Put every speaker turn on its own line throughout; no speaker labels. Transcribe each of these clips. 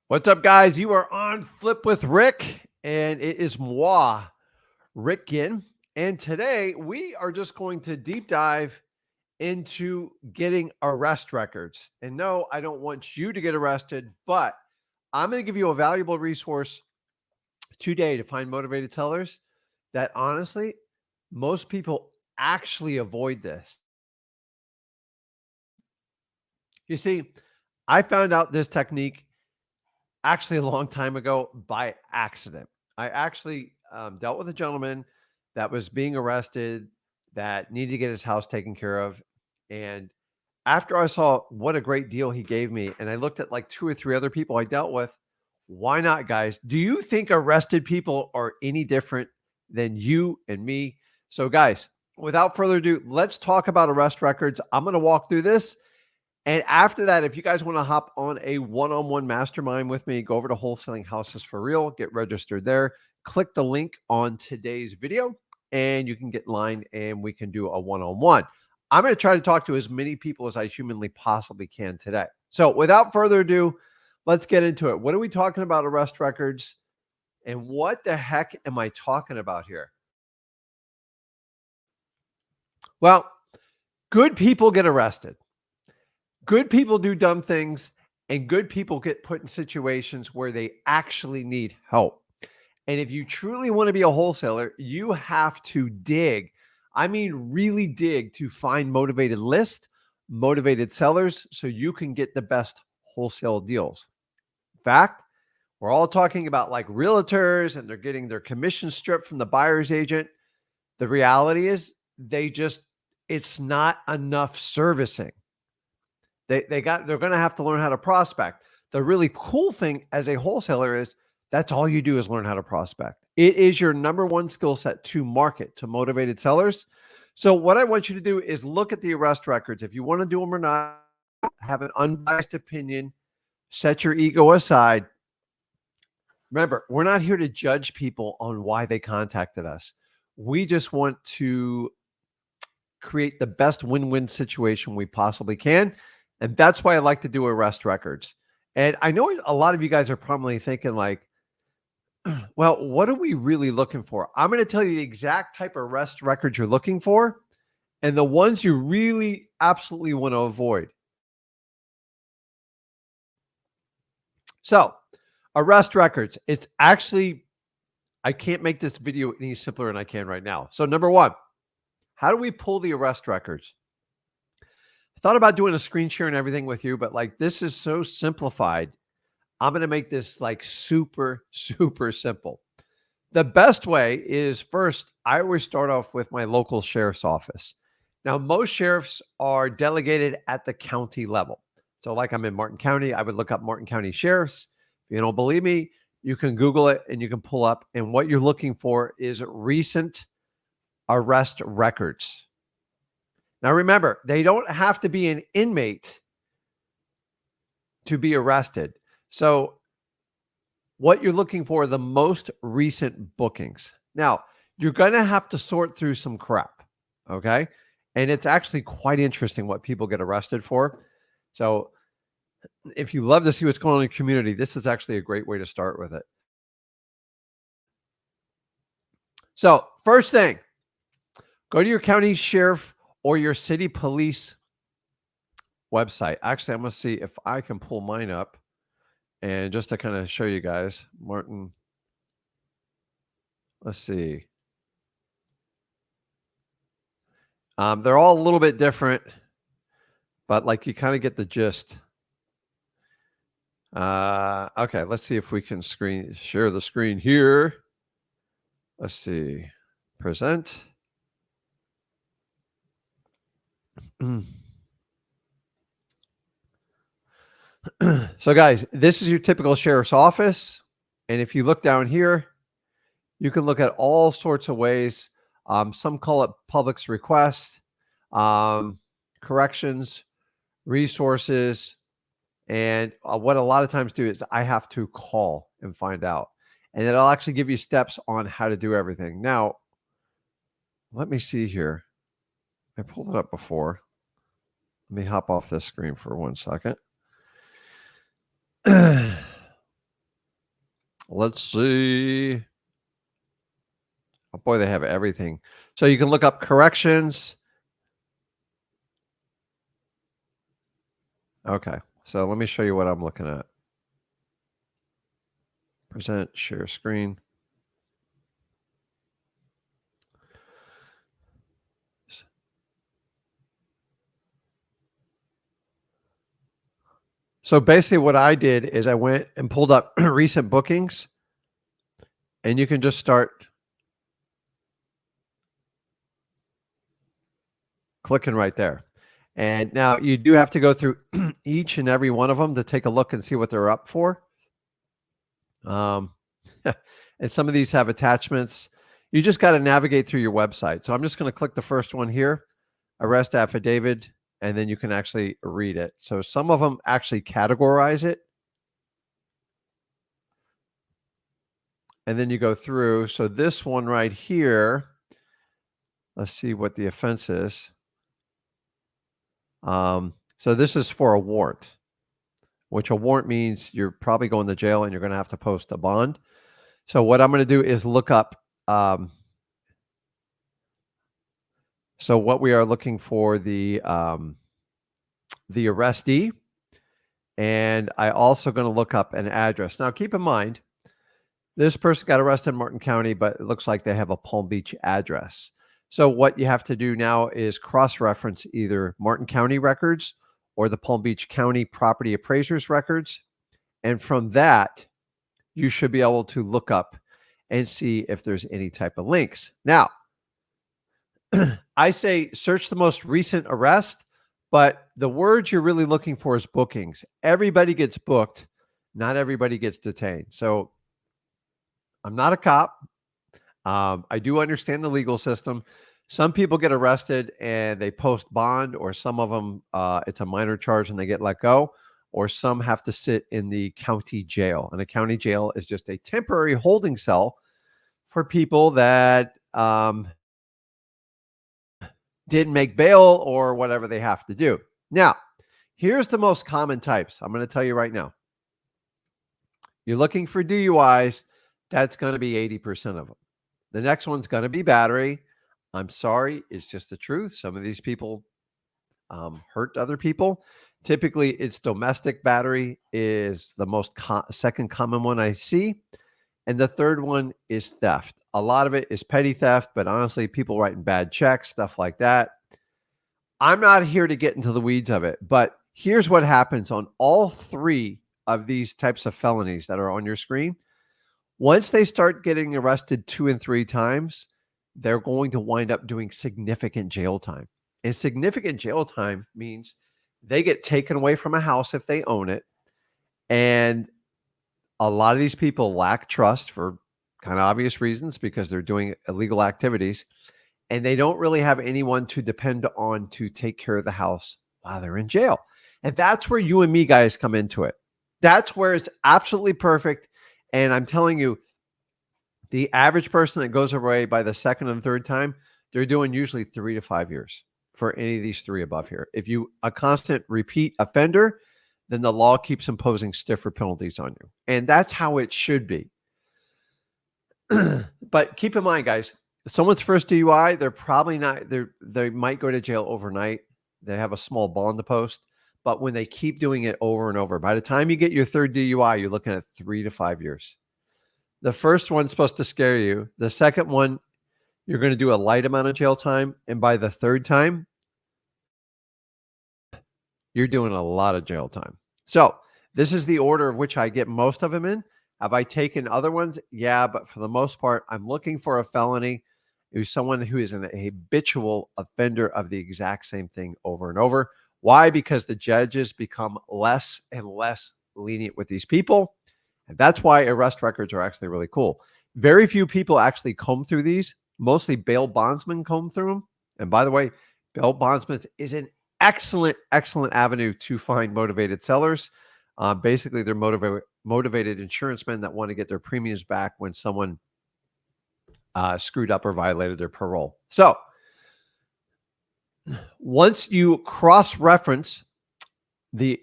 What's up, guys? You are on Flip with Rick, and it is moi, Rick Ginn. And today we are just going to deep dive into getting arrest records. And no, I don't want you to get arrested, but I'm going to give you a valuable resource today to find motivated sellers that honestly, most people actually avoid this. You see, I found out this technique actually a long time ago by accident. I actually dealt with a gentleman that was being arrested that needed to get his house taken care of. And after I saw what a great deal he gave me, and I looked at like 2 or 3 other people I dealt with, why not, guys? Do you think arrested people are any different than you and me? So, guys, without further ado, let's talk about arrest records. I'm going to walk through this. And after that, if you guys want to hop on a one-on-one mastermind with me, go over to Wholesaling Houses for Real, get registered there, click the link on today's video, and you can get lined and we can do a one-on-one. I'm going to try to talk to as many people as I humanly possibly can today. So without further ado, let's get into it. What are we talking about arrest records? And what the heck am I talking about here? Well, good people get arrested. Good people do dumb things, and good people get put in situations where they actually need help. And if you truly want to be a wholesaler, you have to dig. I mean, really dig to find motivated lists, motivated sellers, so you can get the best wholesale deals. In fact, we're all talking about like realtors and they're getting their commission stripped from the buyer's agent. The reality is it's not enough servicing. They're going to have to learn how to prospect. The really cool thing as a wholesaler is that's all you do is learn how to prospect. It is your number one skill set to market to motivated sellers. So what I want you to do is look at the arrest records. If you want to do them or not, have an unbiased opinion, set your ego aside. Remember, we're not here to judge people on why they contacted us. We just want to create the best win-win situation we possibly can. And that's why I like to do arrest records. And I know a lot of you guys are probably thinking like, well, what are we really looking for? I'm going to tell you the exact type of arrest records you're looking for and the ones you really absolutely want to avoid. So arrest records, it's actually, I can't make this video any simpler than I can right now. So number one, how do we pull the arrest records? I thought about doing a screen share and everything with you, but like this is so simplified. I'm going to make this like super, super simple. The best way is first, I always start off with my local sheriff's office. Now, most sheriffs are delegated at the county level. So like I'm in Martin County, I would look up Martin County sheriffs. If you don't believe me, you can Google it and you can pull up. And what you're looking for is recent arrest records. Now, remember, they don't have to be an inmate to be arrested. So what you're looking for are the most recent bookings. Now, you're going to have to sort through some crap, okay? And it's actually quite interesting what people get arrested for. So if you love to see what's going on in the community, this is actually a great way to start with it. So first thing, go to your county sheriff or your city police website. Actually, I'm going to see if I can pull mine up. And just to kind of show you guys, Martin, let's see. They're all a little bit different, but like you kind of get the gist. Okay, let's see if we can share the screen here. Let's see. Present. So guys, this is your typical sheriff's office. And if you look down here, you can look at all sorts of ways. Some call it public's request, corrections, resources. And what a lot of times do is I have to call and find out. And it'll actually give you steps on how to do everything. Now, let me see here. I pulled it up before. Let me hop off this screen for 1 second. let's see. Oh boy, they have everything. So you can look up corrections. Okay, so let me show you what I'm looking at. Present, share screen. So basically what I did is I went and pulled up recent bookings, and you can just start clicking right there. And now you do have to go through each and every one of them to take a look and see what they're up for. And some of these have attachments. You just got to navigate through your website. So I'm just going to click the first one here, arrest affidavit, and then you can actually read it. So some of them actually categorize it. And then you go through. So this one right here, let's see what the offense is. So this is for a warrant, which a warrant means you're probably going to jail and you're going to have to post a bond. So what I'm going to do is look up. So what we are looking for the arrestee, and I also going to look up an address. Now keep in mind, this person got arrested in Martin County, but it looks like they have a Palm Beach address. So what you have to do now is cross-reference either Martin County records or the Palm Beach County property appraisers records. And from that, you should be able to look up and see if there's any type of links. Now, I say search the most recent arrest, but the words you're really looking for is bookings. Everybody gets booked. Not everybody gets detained. So I'm not a cop. I do understand the legal system. Some people get arrested and they post bond, or some of them, it's a minor charge and they get let go, or some have to sit in the county jail. And a county jail is just a temporary holding cell for people that didn't make bail or whatever they have to do. Now, here's the most common types. I'm going to tell you right now. You're looking for DUIs. That's going to be 80% of them. The next one's going to be battery. I'm sorry, it's just the truth. Some of these people hurt other people. Typically, it's domestic battery is the most second common one I see. And the third one is theft. A lot of it is petty theft, but honestly, people writing bad checks, stuff like that. I'm not here to get into the weeds of it, but here's what happens on all three of these types of felonies that are on your screen. Once they start getting arrested 2 and 3 times, they're going to wind up doing significant jail time. And significant jail time means they get taken away from a house if they own it. And a lot of these people lack trust for kind of obvious reasons because they're doing illegal activities. And they don't really have anyone to depend on to take care of the house while they're in jail. And that's where you and me guys come into it. That's where it's absolutely perfect. And I'm telling you, the average person that goes away by the second and third time, they're doing usually 3 to 5 years for any of these three above here. If you a constant repeat offender, then the law keeps imposing stiffer penalties on you. And that's how it should be. But keep in mind, guys, someone's first DUI, they're probably not, they might go to jail overnight. They have a small bond to post. But when they keep doing it over and over, by the time you get your third DUI, you're looking at 3 to 5 years. The first one's supposed to scare you. The second one, you're going to do a light amount of jail time. And by the third time, you're doing a lot of jail time. So this is the order of which I get most of them in. Have I taken other ones? Yeah, but for the most part, I'm looking for a felony who's someone who is an habitual offender of the exact same thing over and over. Why? Because the judges become less and less lenient with these people. And that's why arrest records are actually really cool. Very few people actually comb through these. Mostly bail bondsmen comb through them. And by the way, bail bondsmen is an excellent, excellent avenue to find motivated sellers. Basically, they're motivated insurance men that want to get their premiums back when someone screwed up or violated their parole. So once you cross-reference the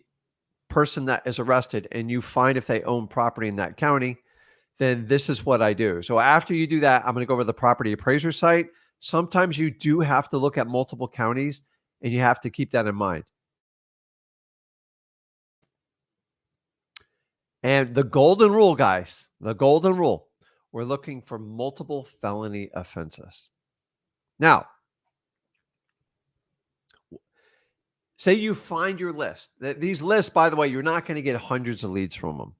person that is arrested and you find if they own property in that county, then this is what I do. So after you do that, I'm going to go over to the property appraiser site. Sometimes you do have to look at multiple counties, and you have to keep that in mind. And the golden rule, guys, the golden rule, we're looking for multiple felony offenses. Now, say you find your list. These lists, by the way, you're not going to get hundreds of leads from them.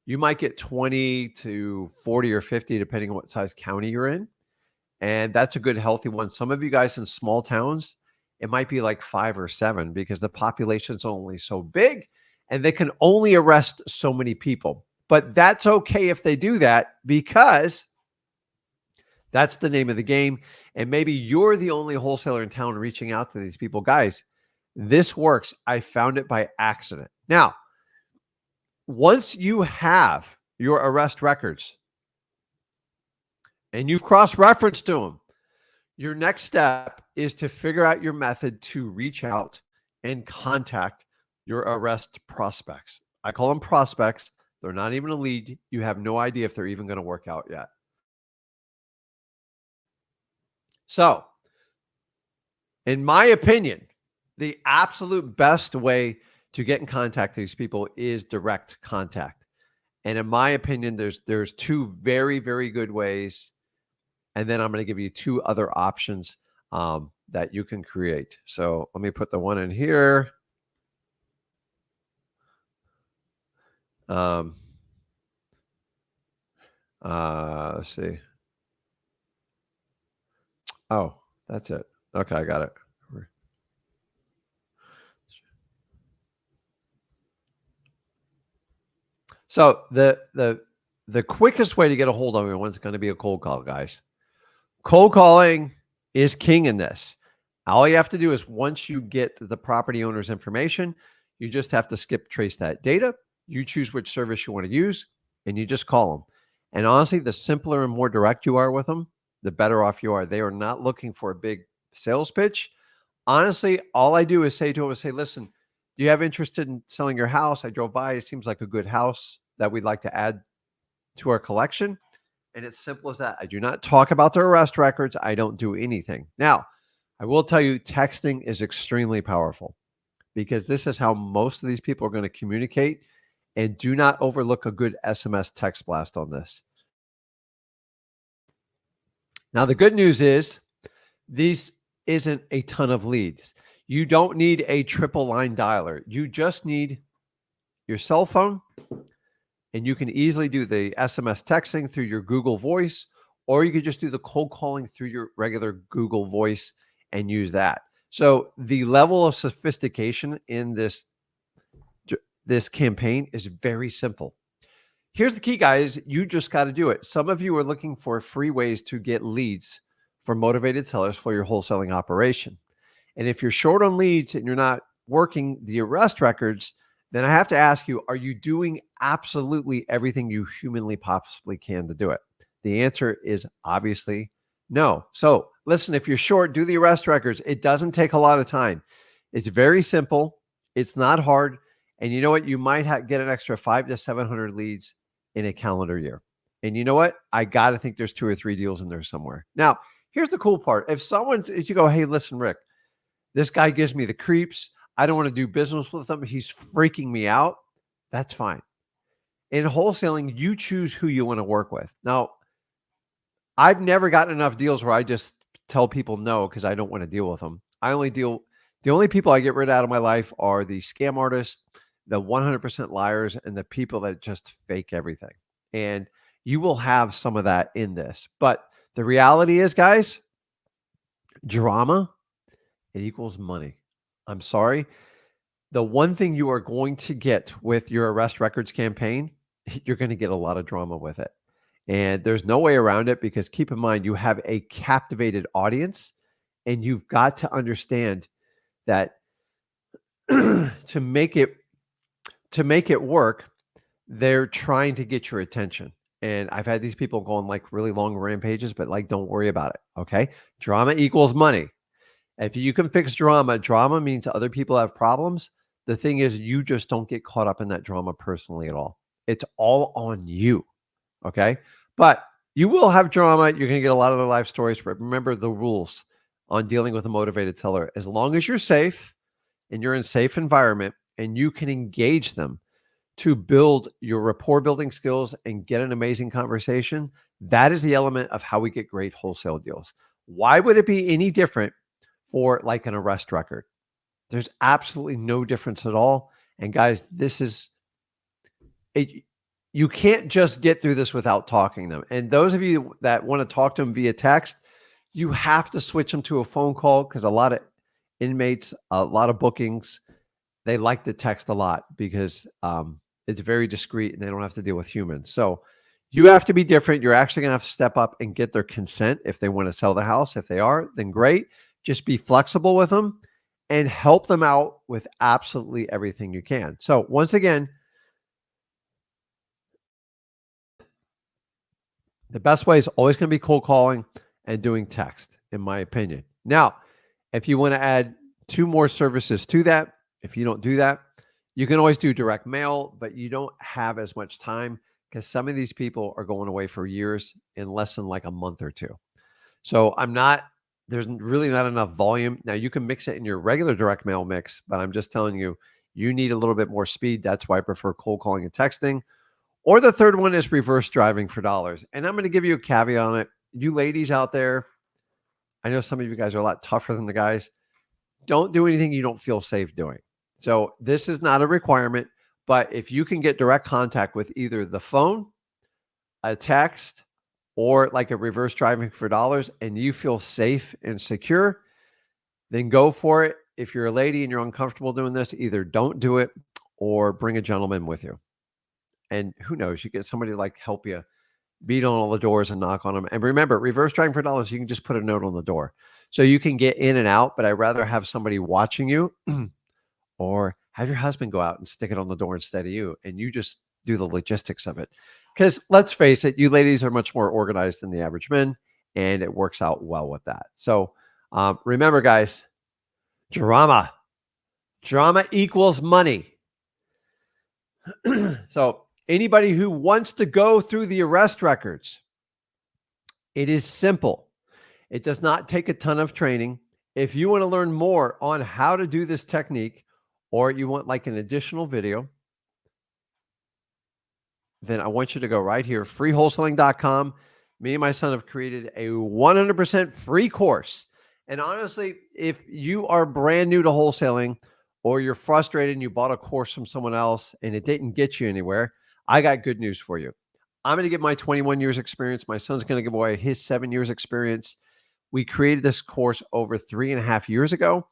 You might get 20 to 40 or 50, depending on what size county you're in. And that's a good, healthy one. Some of you guys in small towns, it might be like 5 or 7 because the population's only so big and they can only arrest so many people. But that's okay if they do that, because that's the name of the game. And maybe you're the only wholesaler in town reaching out to these people. Guys, this works. I found it by accident. Now, once you have your arrest records and you've cross-referenced to them, your next step is to figure out your method to reach out and contact your arrest prospects. I call them prospects. They're not even a lead. You have no idea if they're even going to work out yet. So, in my opinion, the absolute best way to get in contact with these people is direct contact. And in my opinion, there's 2 very, very good ways. And then I'm going to give you 2 other options that you can create. So let me put the one in here. Let's see. Oh, that's it. Okay, I got it. So the quickest way to get a hold of everyone is going to be a cold call, guys. Cold calling is king in this. All you have to do is, once you get the property owner's information, you just have to skip trace that data. You choose which service you want to use, and you just call them. And honestly, the simpler and more direct you are with them, the better off you are. They are not looking for a big sales pitch. Honestly, all I do is say to them, listen, do you have interest in selling your house? I drove by. It seems like a good house that we'd like to add to our collection. And it's simple as that. I do not talk about their arrest records. I don't do anything. Now, I will tell you, texting is extremely powerful, because this is how most of these people are going to communicate. And do not overlook a good SMS text blast on this. Now, the good news is these isn't a ton of leads. You don't need a triple line dialer. You just need your cell phone, and you can easily do the SMS texting through your Google Voice, or you could just do the cold calling through your regular Google Voice and use that. So the level of sophistication in this campaign is very simple. Here's the key, guys. You just got to do it. Some of you are looking for free ways to get leads for motivated sellers for your wholesaling operation. And if you're short on leads and you're not working the arrest records, then I have to ask you, are you doing absolutely everything you humanly possibly can to do it? The answer is obviously no. So listen, if you're short, do the arrest records. It doesn't take a lot of time. It's very simple. It's not hard. And you know what? You might get an extra 500 to 700 leads in a calendar year. And you know what? I got to think there's 2 or 3 deals in there somewhere. Now, here's the cool part. If you go, hey, listen, Rick, this guy gives me the creeps. I don't want to do business with him. He's freaking me out. That's fine. In wholesaling, you choose who you want to work with. Now, I've never gotten enough deals where I just tell people no because I don't want to deal with them. The only people I get rid out of my life are the scam artists, the 100% liars, and the people that just fake everything. And you will have some of that in this. But the reality is, guys, drama, it equals money. I'm sorry. The one thing you are going to get with your arrest records campaign, you're going to get a lot of drama with it. And there's no way around it, because keep in mind, you have a captivated audience, and you've got to understand that to make it work, they're trying to get your attention. And I've had these people go on like really long rampages, but like, don't worry about it. Okay. Drama equals money. If you can fix drama means other people have problems. The thing is, you just don't get caught up in that drama personally at all. It's all on you. Okay. But you will have drama. You're going to get a lot of their life stories. But remember the rules on dealing with a motivated seller. As long as you're safe and you're in a safe environment and you can engage them to build your rapport building skills and get an amazing conversation, that is the element of how we get great wholesale deals. Why would it be any different for like an arrest record? There's absolutely no difference at all. And guys, this is it. You can't just get through this without talking to them. And those of you that want to talk to them via text, you have to switch them to a phone call because a lot of inmates, a lot of bookings, they like to text a lot because it's very discreet and they don't have to deal with humans. So you have to be different. You're actually going to have to step up and get their consent if they want to sell the house. If they are, then great. Just be flexible with them and help them out with absolutely everything you can. So once again, the best way is always going to be cold calling and doing text, in my opinion. Now, if you want to add 2 more services to that, if you don't do that, you can always do direct mail, but you don't have as much time because some of these people are going away for years in less than like a month or 2. So there's really not enough volume. Now you can mix it in your regular direct mail mix, but I'm just telling you, you need a little bit more speed. That's why I prefer cold calling and texting. Or the third one is reverse driving for dollars. And I'm going to give you a caveat on it. You ladies out there, I know some of you guys are a lot tougher than the guys. Don't do anything you don't feel safe doing. So this is not a requirement, but if you can get direct contact with either the phone, a text, or like a reverse driving for dollars, and you feel safe and secure, then go for it. If you're a lady and you're uncomfortable doing this, either don't do it or bring a gentleman with you. And who knows, you get somebody to like help you beat on all the doors and knock on them. And remember, reverse driving for dollars, you can just put a note on the door. So you can get in and out, but I'd rather have somebody watching you or have your husband go out and stick it on the door instead of you. And you just do the logistics of it. Because let's face it, you ladies are much more organized than the average men, and it works out well with that. So remember, guys, drama. Drama equals money. So anybody who wants to go through the arrest records, it is simple. It does not take a ton of training. If you want to learn more on how to do this technique, or you want like an additional video, then I want you to go right here, freewholesaling.com. Me and my son have created a 100% free course. And honestly, if you are brand new to wholesaling or you're frustrated and you bought a course from someone else and it didn't get you anywhere, I got good news for you. I'm going to give my 21 years experience. My son's going to give away his 7 years experience. We created this course over 3.5 years ago,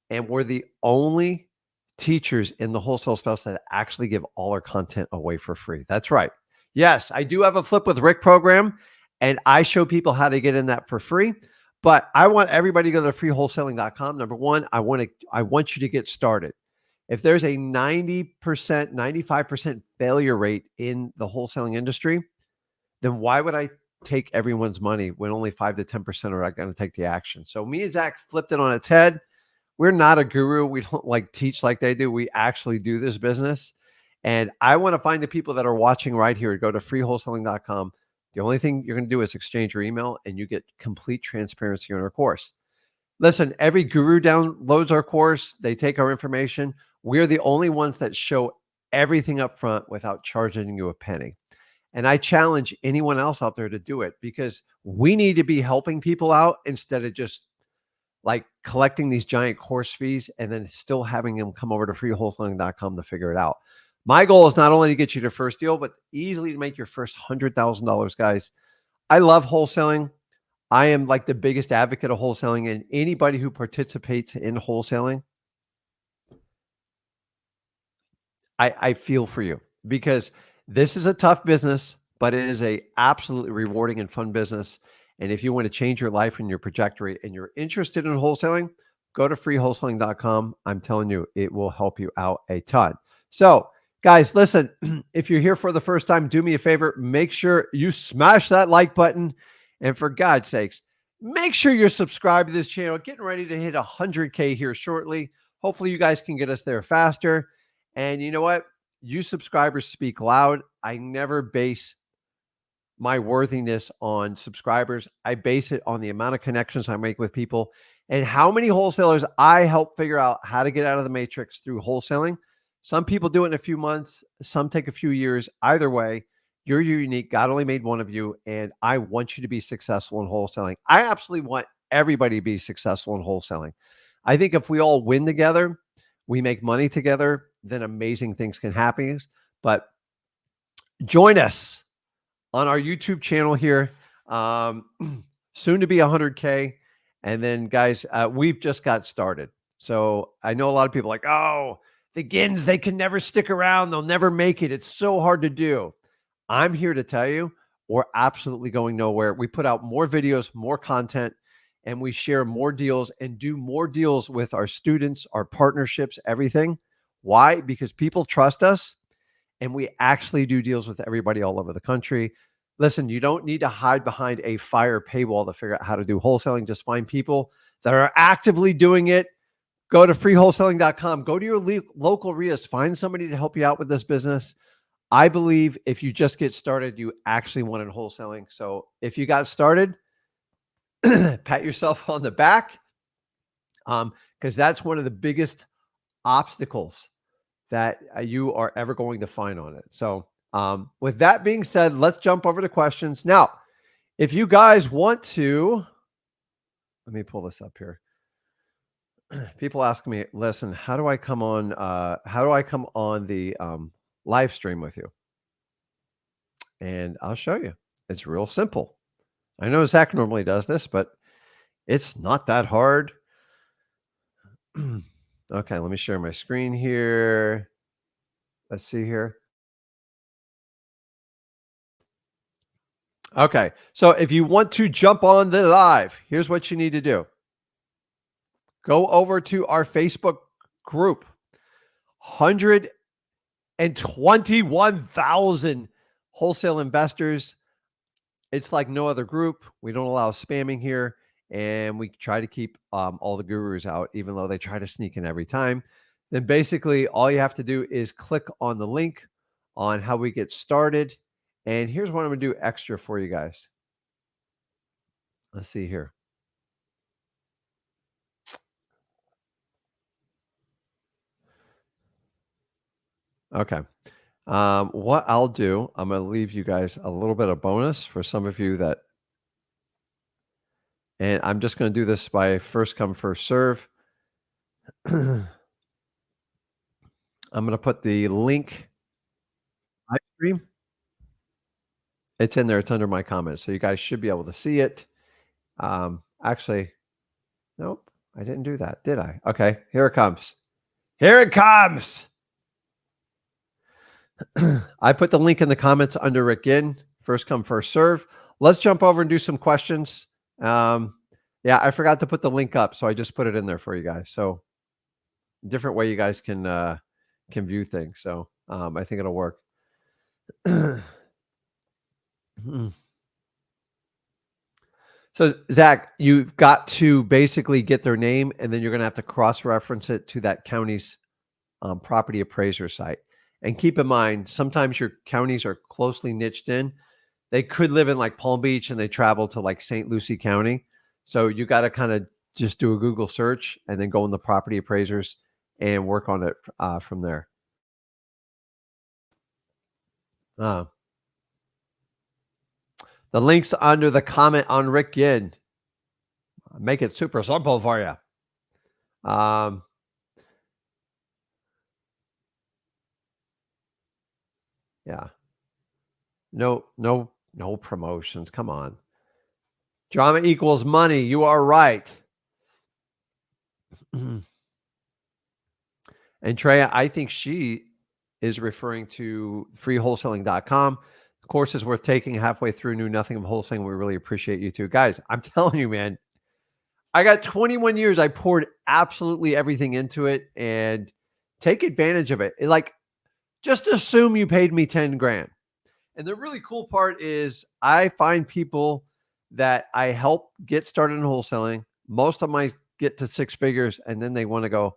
and we're the only teachers in the wholesale space that actually give all our content away for free. That's right. Yes, I do have a Flip with Rick program, and I show people how to get in that for free. But I want everybody to go to freewholesaling.com. Number one, I want you to get started. If there's a 90%, 95% failure rate in the wholesaling industry, then why would I take everyone's money when only 5 to 10% are going to take the action? So me and Zach flipped it on its head. We're not a guru. We don't like teach like they do. We actually do this business. And I want to find the people that are watching right here. Go to freewholesaling.com. The only thing you're going to do is exchange your email and you get complete transparency on our course. Listen, every guru downloads our course. They take our information. We're the only ones that show everything up front without charging you a penny. And I challenge anyone else out there to do it because we need to be helping people out instead of just like collecting these giant course fees and then still having them come over to freewholesaling.com to figure it out. My goal is not only to get you the first deal, but easily to make your first $100,000, guys. I love wholesaling. I am like the biggest advocate of wholesaling, and anybody who participates in wholesaling, I feel for you because this is a tough business, but it is a absolutely rewarding and fun business. And if you want to change your life and your trajectory and you're interested in wholesaling, go to freewholesaling.com. I'm telling you, it will help you out a ton. So guys, listen, if you're here for the first time, do me a favor, make sure you smash that like button. And for God's sakes, make sure you're subscribed to this channel. Getting ready to hit 100K here shortly. Hopefully you guys can get us there faster. And you know what? You subscribers speak loud. I never base my worthiness on subscribers. I base it on the amount of connections I make with people and how many wholesalers I help figure out how to get out of the matrix through wholesaling. Some people do it in a few months, some take a few years. Either way, you're unique. God only made one of you, and I want you to be successful in wholesaling. I absolutely want everybody to be successful in wholesaling. I think if we all win together, we make money together, then amazing things can happen. But join us on our YouTube channel here, soon to be 100K. And then, guys, we've just got started. So I know a lot of people are like, oh, the Ginns, they can never stick around. They'll never make it. It's so hard to do. I'm here to tell you, we're absolutely going nowhere. We put out more videos, more content, and we share more deals and do more deals with our students, our partnerships, everything. Why? Because people trust us, and we actually do deals with everybody all over the country. Listen, you don't need to hide behind a fire paywall to figure out how to do wholesaling. Just find people that are actively doing it. Go to freewholesaling.com. Go to your local RIAs. Find somebody to help you out with this business. I believe if you just get started, you actually want in wholesaling. So if you got started, pat yourself on the back, because that's one of the biggest obstacles that you are ever going to find on it. So with that being said, let's jump over to questions. Now, if you guys want to, let me pull this up here. People ask me, listen, how do I come on the live stream with you? And I'll show you. It's real simple. I know Zach normally does this, but it's not that hard. Okay, let me share my screen here. Let's see here. Okay, so if you want to jump on the live, here's what you need to do. Go over to our Facebook group. 121,000 wholesale investors. It's like no other group. We don't allow spamming here, and we try to keep all the gurus out, even though they try to sneak in every time. Then basically all you have to do is click on the link on how we get started. And here's what I'm going to do extra for you guys. Let's see here. Okay. What I'll do, I'm going to leave you guys a little bit of bonus for some of you that, and I'm just going to do this by first come, first serve. I'm going to put the link live stream. It's in there. It's under my comments. So you guys should be able to see it. Actually, nope, I didn't do that, did I? Okay, here it comes. Here it comes. I put the link in the comments under Rick Ginn. First come, first serve. Let's jump over and do some questions. Yeah, I forgot to put the link up, so I just put it in there for you guys. So different way you guys can view things. So I think it'll work. So Zach, you've got to basically get their name, and then you're going to have to cross-reference it to that county's property appraiser site. And keep in mind, sometimes your counties are closely niched in. They could live in like Palm Beach and they travel to like St. Lucie County. So you got to kind of just do a Google search and then go in the property appraisers and work on it from there. The link's under the comment on Rick Ginn. Make it super simple for you. Yeah. No promotions. Come on. Drama equals money. You are right. And Treya, I think she is referring to freewholesaling.com. The course is worth taking. Halfway through, knew nothing of wholesaling. We really appreciate you too. Guys, I'm telling you, man, I got 21 years. I poured absolutely everything into it, and take advantage of it. Like, just assume you paid me 10 grand. And the really cool part is I find people that I help get started in wholesaling. Most of them get to six figures, and then they want to go,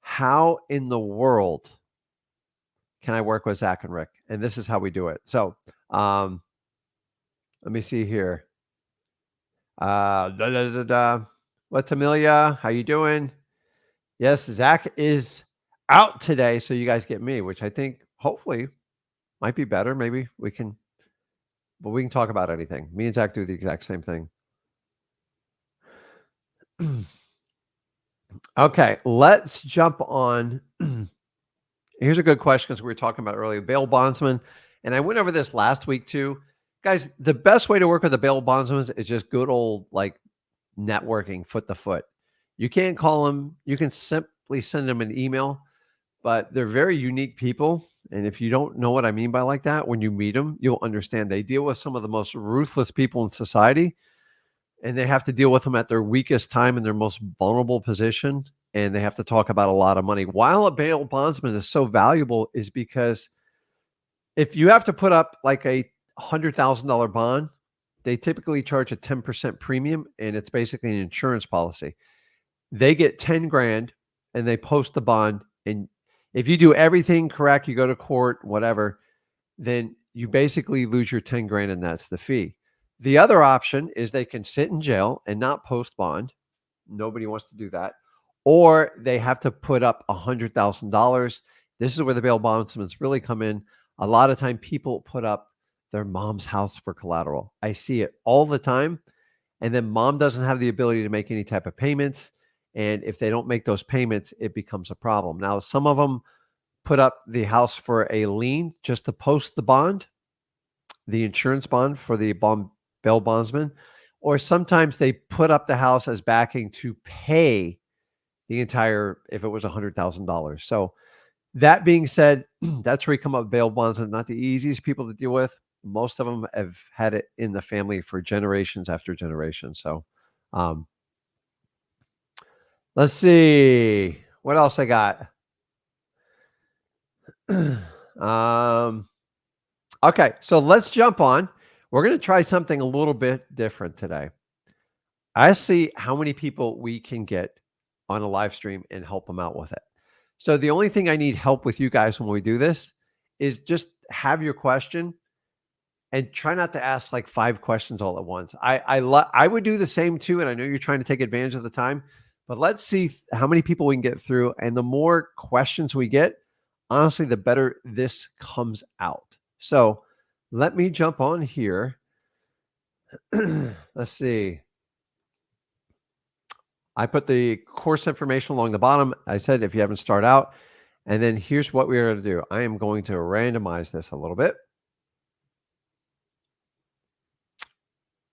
how in the world can I work with Zach and Rick? And this is how we do it. So Let me see here. What's Amelia? How you doing? Yes, Zach is out today, so you guys get me, which I think hopefully might be better. Maybe we can, but we can talk about anything. Me and Zach do the exact same thing. Okay, let's jump on. Here's a good question because we were talking about earlier, bail bondsman, and I went over this last week too. Guys, the best way to work with a bail bondsman is just good old like networking, foot to foot. You can't call them. You can simply send them an email, but they're very unique people. And if you don't know what I mean by like that, when you meet them, you'll understand they deal with some of the most ruthless people in society, and they have to deal with them at their weakest time in their most vulnerable position. And they have to talk about a lot of money. While a bail bondsman is so valuable is because if you have to put up like a $100,000 bond, they typically charge a 10% premium, and it's basically an insurance policy. They get 10 grand and they post the bond. And if you do everything correct, you go to court, whatever, then you basically lose your 10 grand and that's the fee. The other option is they can sit in jail and not post bond. Nobody wants to do that. Or they have to put up $100,000. This is where the bail bondsmen really come in. A lot of time people put up their mom's house for collateral. I see it all the time. And then mom doesn't have the ability to make any type of payments. And if they don't make those payments, it becomes a problem. Now, some of them put up the house for a lien just to post the bond, the insurance bond for the bail bondsman, or sometimes they put up the house as backing to pay the entire, if it was $100,000. So that being said, that's where you come up with bail bondsmen, not the easiest people to deal with. Most of them have had it in the family for generations after generations. So let's see what else I got. Okay, so let's jump on. We're going to try something a little bit different today. I see how many people we can get on a live stream and help them out with it. So the only thing I need help with you guys when we do this is just have your question and try not to ask like 5 questions all at once. I would do the same too, and I know you're trying to take advantage of the time, but let's see how many people we can get through. And the more questions we get, honestly, the better this comes out. So let me jump on here. Let's see. I put the course information along the bottom. I said if you haven't started out. And then here's what we're going to do. I am going to randomize this a little bit.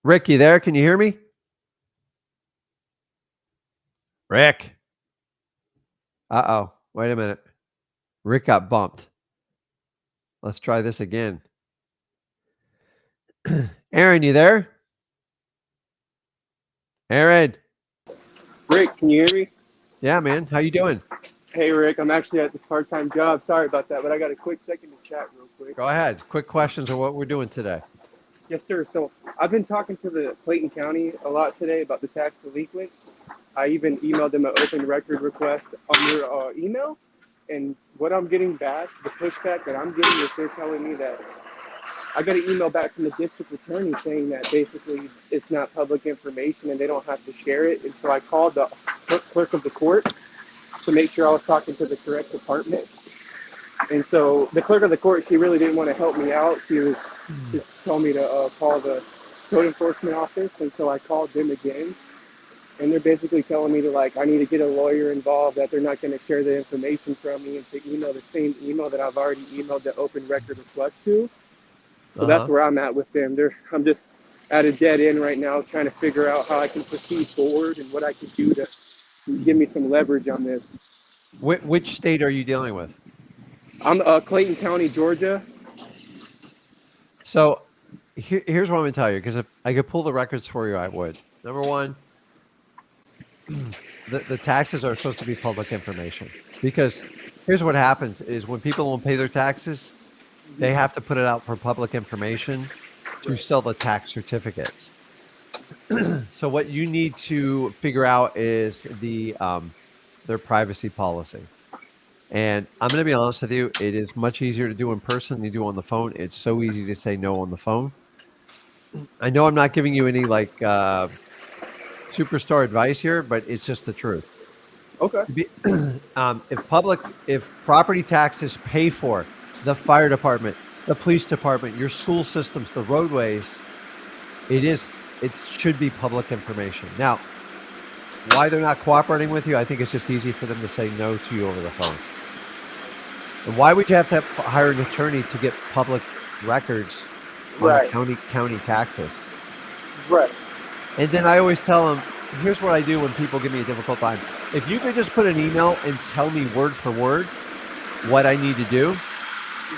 Rick, you there? Can you hear me? Rick. Uh-oh. Wait a minute. Rick got bumped. Let's try this again. Aaron, you there? Aaron.
Rick, can you hear me?
Yeah, man. How you doing?
Hey, Rick, I'm actually at this part-time job. Sorry about that, but I got a quick second to chat real quick.
Go ahead. Quick questions of what we're doing today.
Yes, sir. So I've been talking to the Clayton County a lot today about the tax delinquents. I even emailed them an open record request on your email. And what I'm getting back, the pushback that I'm getting is they're telling me that I got an email back from the district attorney saying that basically it's not public information and they don't have to share it. And so I called the clerk of the court to make sure I was talking to the correct department. And so the clerk of the court, she really didn't want to help me out. She was just told me to call the code enforcement office. And so I called them again. And they're basically telling me to I need to get a lawyer involved, that they're not going to share the information from me, and to email the same email that I've already emailed the open record request to. So that's where I'm at with them. I'm just at a dead end right now, trying to figure out how I can proceed forward and what I can do to give me some leverage on this.
Which state are you dealing with?
I'm Clayton County, Georgia.
So here's what I'm going to tell you, because if I could pull the records for you, I would. Number one, the taxes are supposed to be public information, because here's what happens is when people don't pay their taxes, they have to put it out for public information to sell the tax certificates. So what you need to figure out is their privacy policy. And I'm going to be honest with you, it is much easier to do in person than you do on the phone. It's so easy to say no on the phone. I know I'm not giving you any like superstar advice here, but it's just the truth.
Okay.
To be, if property taxes pay for the fire department, the police department, your school systems, the roadways, it should be public information. Now, why they're not cooperating with you, I think it's just easy for them to say no to you over the phone. And why would you have to hire an attorney to get public records on
Right.
county taxes?
Right.
And then I always tell them, here's what I do when people give me a difficult time. If you could just put an email and tell me word for word what I need to do,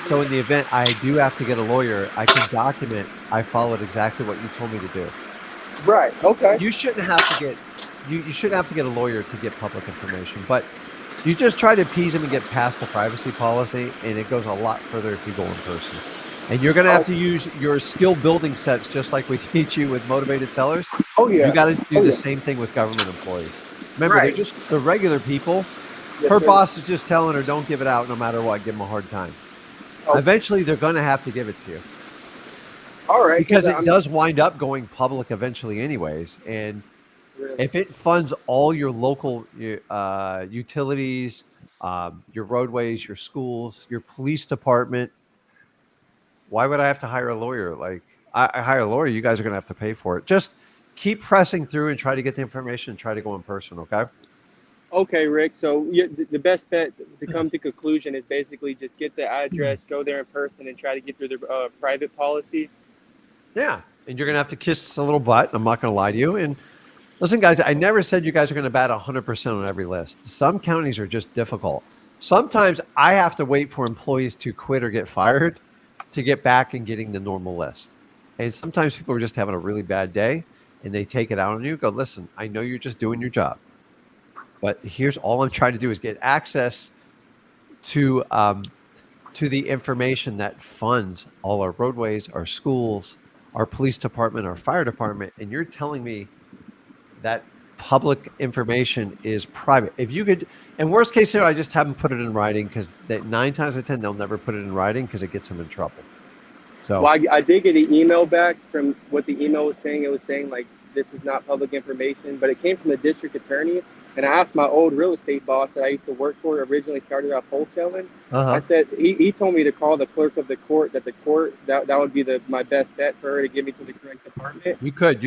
so in the event I do have to get a lawyer, I can document I followed exactly what you told me to do.
Right. Okay.
You shouldn't have to get you shouldn't have to get a lawyer to get public information, but you just try to appease them and get past the privacy policy, and it goes a lot further if you go in person. And you're going to have to use your skill building sets just like we teach you with motivated sellers.
Oh yeah.
You got to do
Oh,
the
yeah.
same thing with government employees. Remember,
Right.
they're regular people.
Yes,
Her
sir.
boss is just telling her, don't give it out no matter what. Give them a hard time.
Okay.
Eventually, they're going to have to give it to you.
All right.
Because it does wind up going public eventually anyways. And
Really?
if it funds all your local utilities, your roadways, your schools, your police department, why would I have to hire a lawyer? Like, I hire a lawyer, you guys are going to have to pay for it. Just keep pressing through and try to get the information and try to go in person, okay?
Okay, Rick. So the best bet to come to conclusion is basically just get the address, go there in person, and try to get through the private policy.
Yeah. And you're going to have to kiss a little butt. I'm not going to lie to you. And listen, guys, I never said you guys are going to bat 100% on every list. Some counties are just difficult. Sometimes I have to wait for employees to quit or get fired to get back and getting the normal list. And sometimes people are just having a really bad day and they take it out on you. Go, listen, I know you're just doing your job, but here's all I'm trying to do is get access to the information that funds all our roadways, our schools, our police department, our fire department. And you're telling me that public information is private. If you could, and worst case scenario, I just haven't put it in writing because 9 times out of 10, they'll never put it in writing because it gets them in trouble. So,
Well, I did get an email back from what the email was saying. It was saying like this is not public information, but it came from the district attorney. And I asked my old real estate boss that I used to work for, originally started off wholesaling. I said he told me to call the clerk of the court. That would be my best bet for her to give me to the correct department.
you could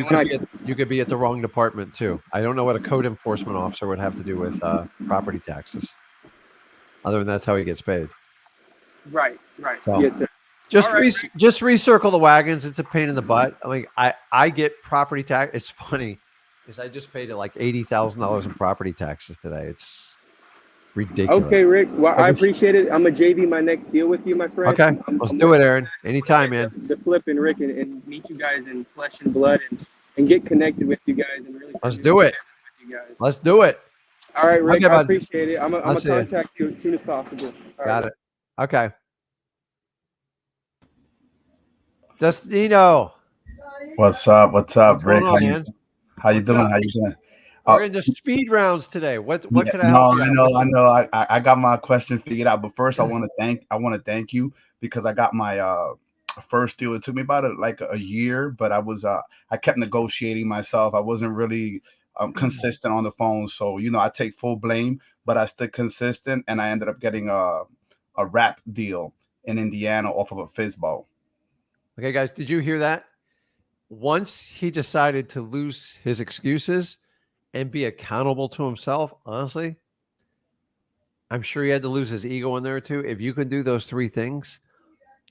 be at the wrong department too. I don't know what a code enforcement officer would have to do with property taxes. Other than that's how he gets paid.
Right.
So,
Yes, sir.
Just
All right.
just recircle the wagons. It's a pain in the butt. I mean, I get property tax. It's funny because I just paid like $80,000 in property taxes today. It's ridiculous.
Okay, Rick. Well, I appreciate it. I'm gonna JV my next deal with you, my friend.
Okay, let's do it, Aaron. Anytime, man.
The flip and Rick and meet you guys in flesh and blood and get connected with you guys and really.
Let's do it.
With you guys.
Let's do it.
All right, Rick.
Okay,
I
bud.
appreciate it. I'm gonna
see ya.
contact you as soon as possible. All
Got
right.
it. Okay. Destino.
What's up? What's up,
What's
Rick?
going on, man?
How you
What's
doing?
up?
How you doing?
We're into speed rounds today. What can I
No,
help you
I
out?
know. I got my question figured out, but first I want to thank you because I got my first deal. It took me about a year, but I kept negotiating myself. I wasn't really consistent on the phone, so I take full blame, but I stayed consistent, and I ended up getting a wrap deal in Indiana off of a FISBO.
Okay, guys, did you hear that? Once he decided to lose his excuses and be accountable to himself, honestly, I'm sure he had to lose his ego in there too. If you can do those 3 things,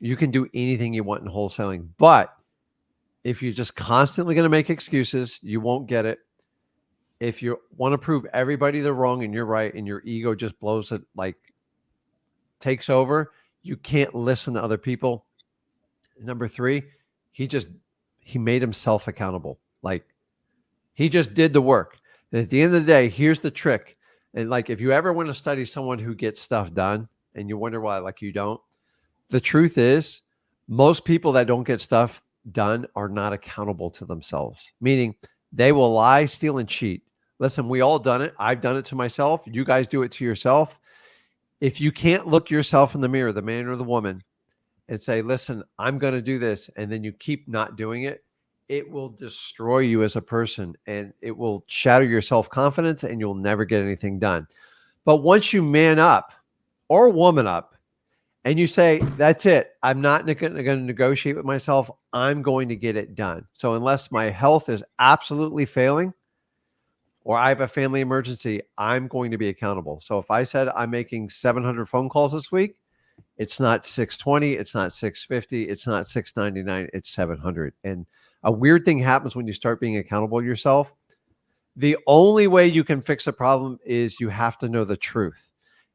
you can do anything you want in wholesaling. But if you're just constantly going to make excuses, you won't get it. If you want to prove everybody they're wrong and you're right and your ego just blows it, like takes over, you can't listen to other people. Number 3, he made himself accountable. Like he just did the work. And at the end of the day, here's the trick. And like, if you ever want to study someone who gets stuff done and you wonder why, like you don't, the truth is most people that don't get stuff done are not accountable to themselves, meaning they will lie, steal, and cheat. Listen, we all done it. I've done it to myself. You guys do it to yourself. If you can't look yourself in the mirror, the man or the woman, and say, listen, I'm going to do this, and then you keep not doing it, it will destroy you as a person, and it will shatter your self-confidence, and you'll never get anything done. But once you man up or woman up and you say, that's it, I'm not going to negotiate with myself, I'm going to get it done. So unless my health is absolutely failing or I have a family emergency, I'm going to be accountable. So if I said I'm making 700 phone calls this week, it's not 620, it's not 650, it's not 699, it's 700. And a weird thing happens when you start being accountable to yourself. The only way you can fix a problem is you have to know the truth.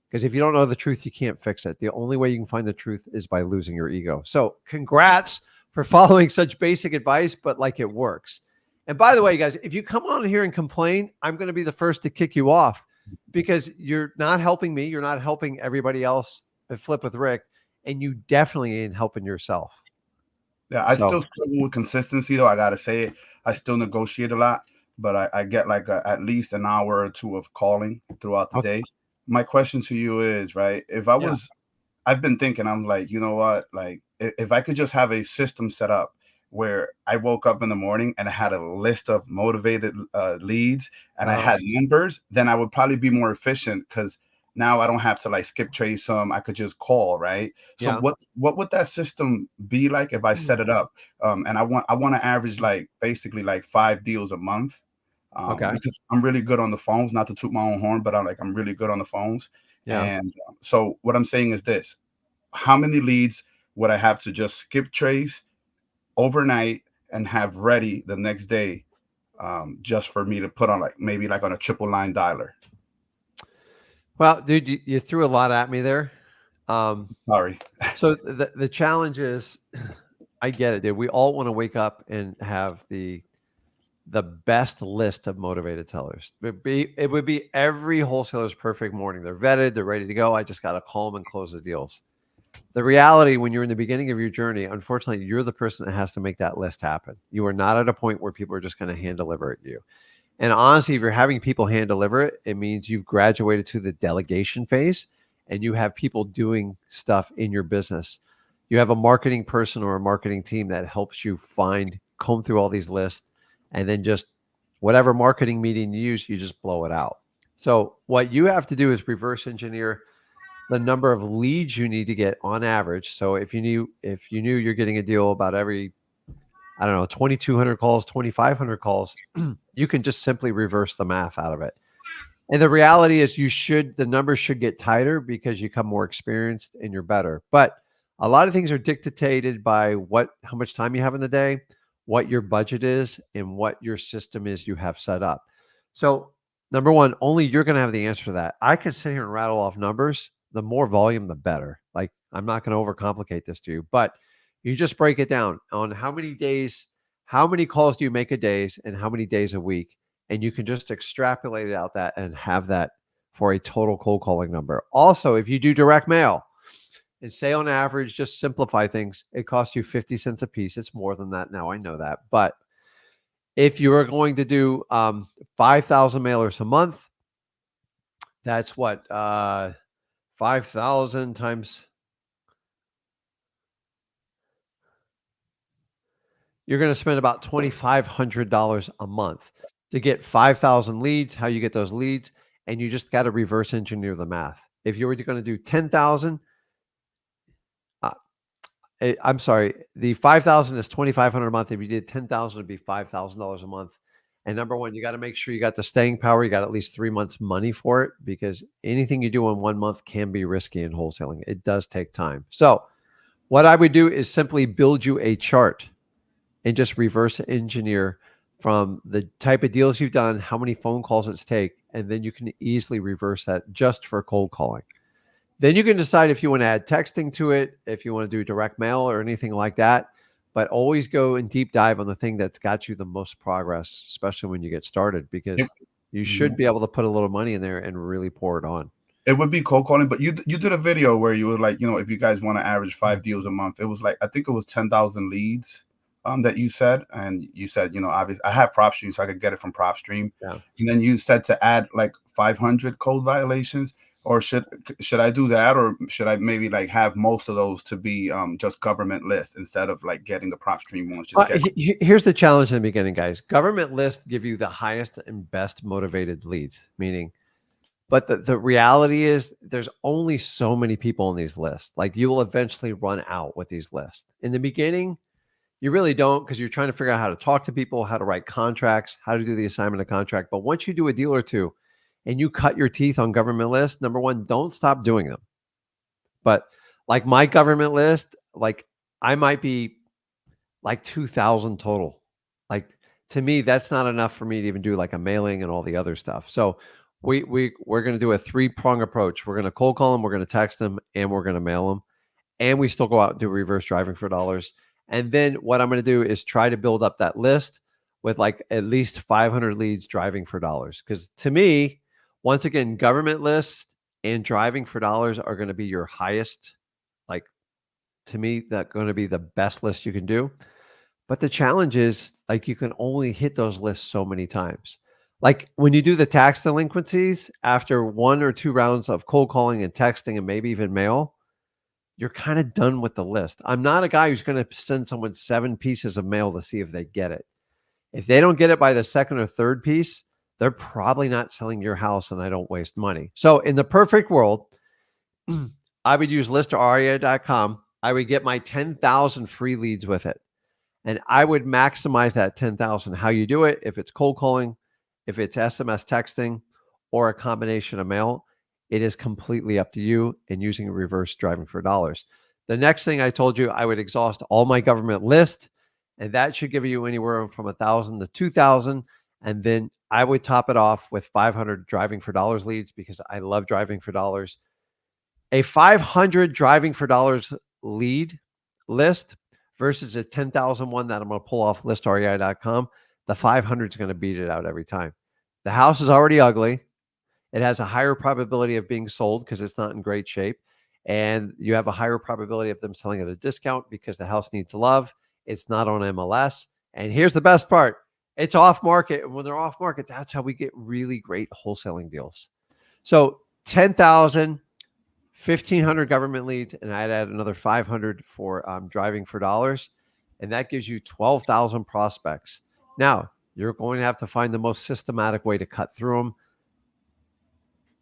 Because if you don't know the truth, you can't fix it. The only way you can find the truth is by losing your ego. So congrats for following such basic advice, but like it works. And by the way, guys, if you come on here and complain, I'm going to be the first to kick you off because you're not helping me. You're not helping everybody else at Flip with Rick, and you definitely ain't helping yourself.
Yeah, I still struggle with consistency, though. I gotta say it. I still negotiate a lot, but I get like at least an hour or two of calling throughout the day. My question to you is, right? If I was, I've been thinking, I'm like, you know what? Like, if I could just have a system set up where I woke up in the morning and I had a list of motivated leads and I had numbers, then I would probably be more efficient because now I don't have to like skip trace them. I could just call, right? So what would that system be like if I set it up? And I want to average like basically like 5 deals a month. Because I'm really good on the phones, not to toot my own horn, but I'm really good on the phones. And so what I'm saying is this: how many leads would I have to just skip trace overnight and have ready the next day, just for me to put on like maybe like on a triple line dialer?
Well, dude, you threw a lot at me there.
Sorry.
So the challenge is, I get it, dude. We all want to wake up and have the best list of motivated sellers. It would be every wholesaler's perfect morning. They're vetted, they're ready to go. I just got to call them and close the deals. The reality, when you're in the beginning of your journey, unfortunately, you're the person that has to make that list happen. You are not at a point where people are just going to hand deliver it to you. And honestly, if you're having people hand deliver it, it means you've graduated to the delegation phase and you have people doing stuff in your business. You have a marketing person or a marketing team that helps you comb through all these lists, and then just whatever marketing medium you use, you just blow it out. So what you have to do is reverse engineer the number of leads you need to get on average. So if you knew you're getting a deal about every, I don't know, 2,200 calls, 2,500 calls, you can just simply reverse the math out of it. And the reality is the numbers should get tighter because you become more experienced and you're better. But a lot of things are dictated by how much time you have in the day, what your budget is, and what your system is you have set up. So number one, only you're going to have the answer to that. I could sit here and rattle off numbers. The more volume, the better. Like, I'm not going to overcomplicate this to you, but you just break it down on how many days, how many calls do you make a day, and how many days a week. And you can just extrapolate it out that and have that for a total cold calling number. Also, if you do direct mail and say on average, just simplify things, it costs you 50 cents a piece. It's more than that now, I know that. But if you are going to do 5,000 mailers a month, that's what, 5,000 times, you're going to spend about $2,500 a month to get 5,000 leads. How you get those leads, and you just got to reverse engineer the math. If you were going to do 10,000, I'm sorry, the 5,000 is 2,500 a month. If you did 10,000, it'd be $5,000 a month. And number one, you got to make sure you got the staying power. You got at least 3 months money for it, because anything you do in 1 month can be risky in wholesaling. It does take time. So what I would do is simply build you a chart and just reverse engineer from the type of deals you've done, how many phone calls it's take, and then you can easily reverse that just for cold calling. Then you can decide if you want to add texting to it, if you want to do direct mail or anything like that. But always go and deep dive on the thing that's got you the most progress, especially when you get started, because you should be able to put a little money in there and really pour it on.
It would be cold calling, but you did a video where you were like, if you guys want to average 5 deals a month, it was like, I think it was 10,000 leads that you said. And you said, obviously I have PropStream, so I could get it from PropStream.
Yeah.
And then you said to add like 500 code violations. Or should I do that, or should I maybe like have most of those to be just government lists instead of like getting the PropStream ones? Just get
Here's the challenge in the beginning, guys. Government lists give you the highest and best motivated leads, meaning, but the reality is there's only so many people on these lists. Like you will eventually run out with these lists. In the beginning, you really don't, because you're trying to figure out how to talk to people, how to write contracts, how to do the assignment of contract. But once you do a deal or two and you cut your teeth on government lists, number one, don't stop doing them. But like my government list, like I might be like 2,000 total. Like to me, that's not enough for me to even do like a mailing and all the other stuff. So we're going to do a 3-prong approach. We're going to cold call them, we're going to text them, and we're going to mail them. And we still go out and do reverse driving for dollars. And then what I'm going to do is try to build up that list with like at least 500 leads driving for dollars. Because to me, once again, government lists and driving for dollars are going to be your highest. Like to me, that's going to be the best list you can do. But the challenge is like you can only hit those lists so many times. Like when you do the tax delinquencies after 1 or 2 rounds of cold calling and texting and maybe even mail, you're kind of done with the list. I'm not a guy who's going to send someone 7 pieces of mail to see if they get it. If they don't get it by the second or third piece, they're probably not selling your house, and I don't waste money. So in the perfect world, I would use listaria.com. I would get my 10,000 free leads with it. And I would maximize that 10,000. How you do it, if it's cold calling, if it's SMS texting, or a combination of mail, it is completely up to you, and using reverse driving for dollars. The next thing I told you, I would exhaust all my government list, and that should give you anywhere from 1,000 to 2,000. And then I would top it off with 500 driving for dollars leads, because I love driving for dollars. A 500 driving for dollars lead list versus a 10,000 one that I'm going to pull off listrei.com, the 500 is going to beat it out every time. The house is already ugly. It has a higher probability of being sold because it's not in great shape. And you have a higher probability of them selling at a discount because the house needs love. It's not on MLS. And here's the best part. It's off market. And when they're off market, that's how we get really great wholesaling deals. So 10,000, 1,500 government leads, and I'd add another 500 for driving for dollars. And that gives you 12,000 prospects. Now, you're going to have to find the most systematic way to cut through them.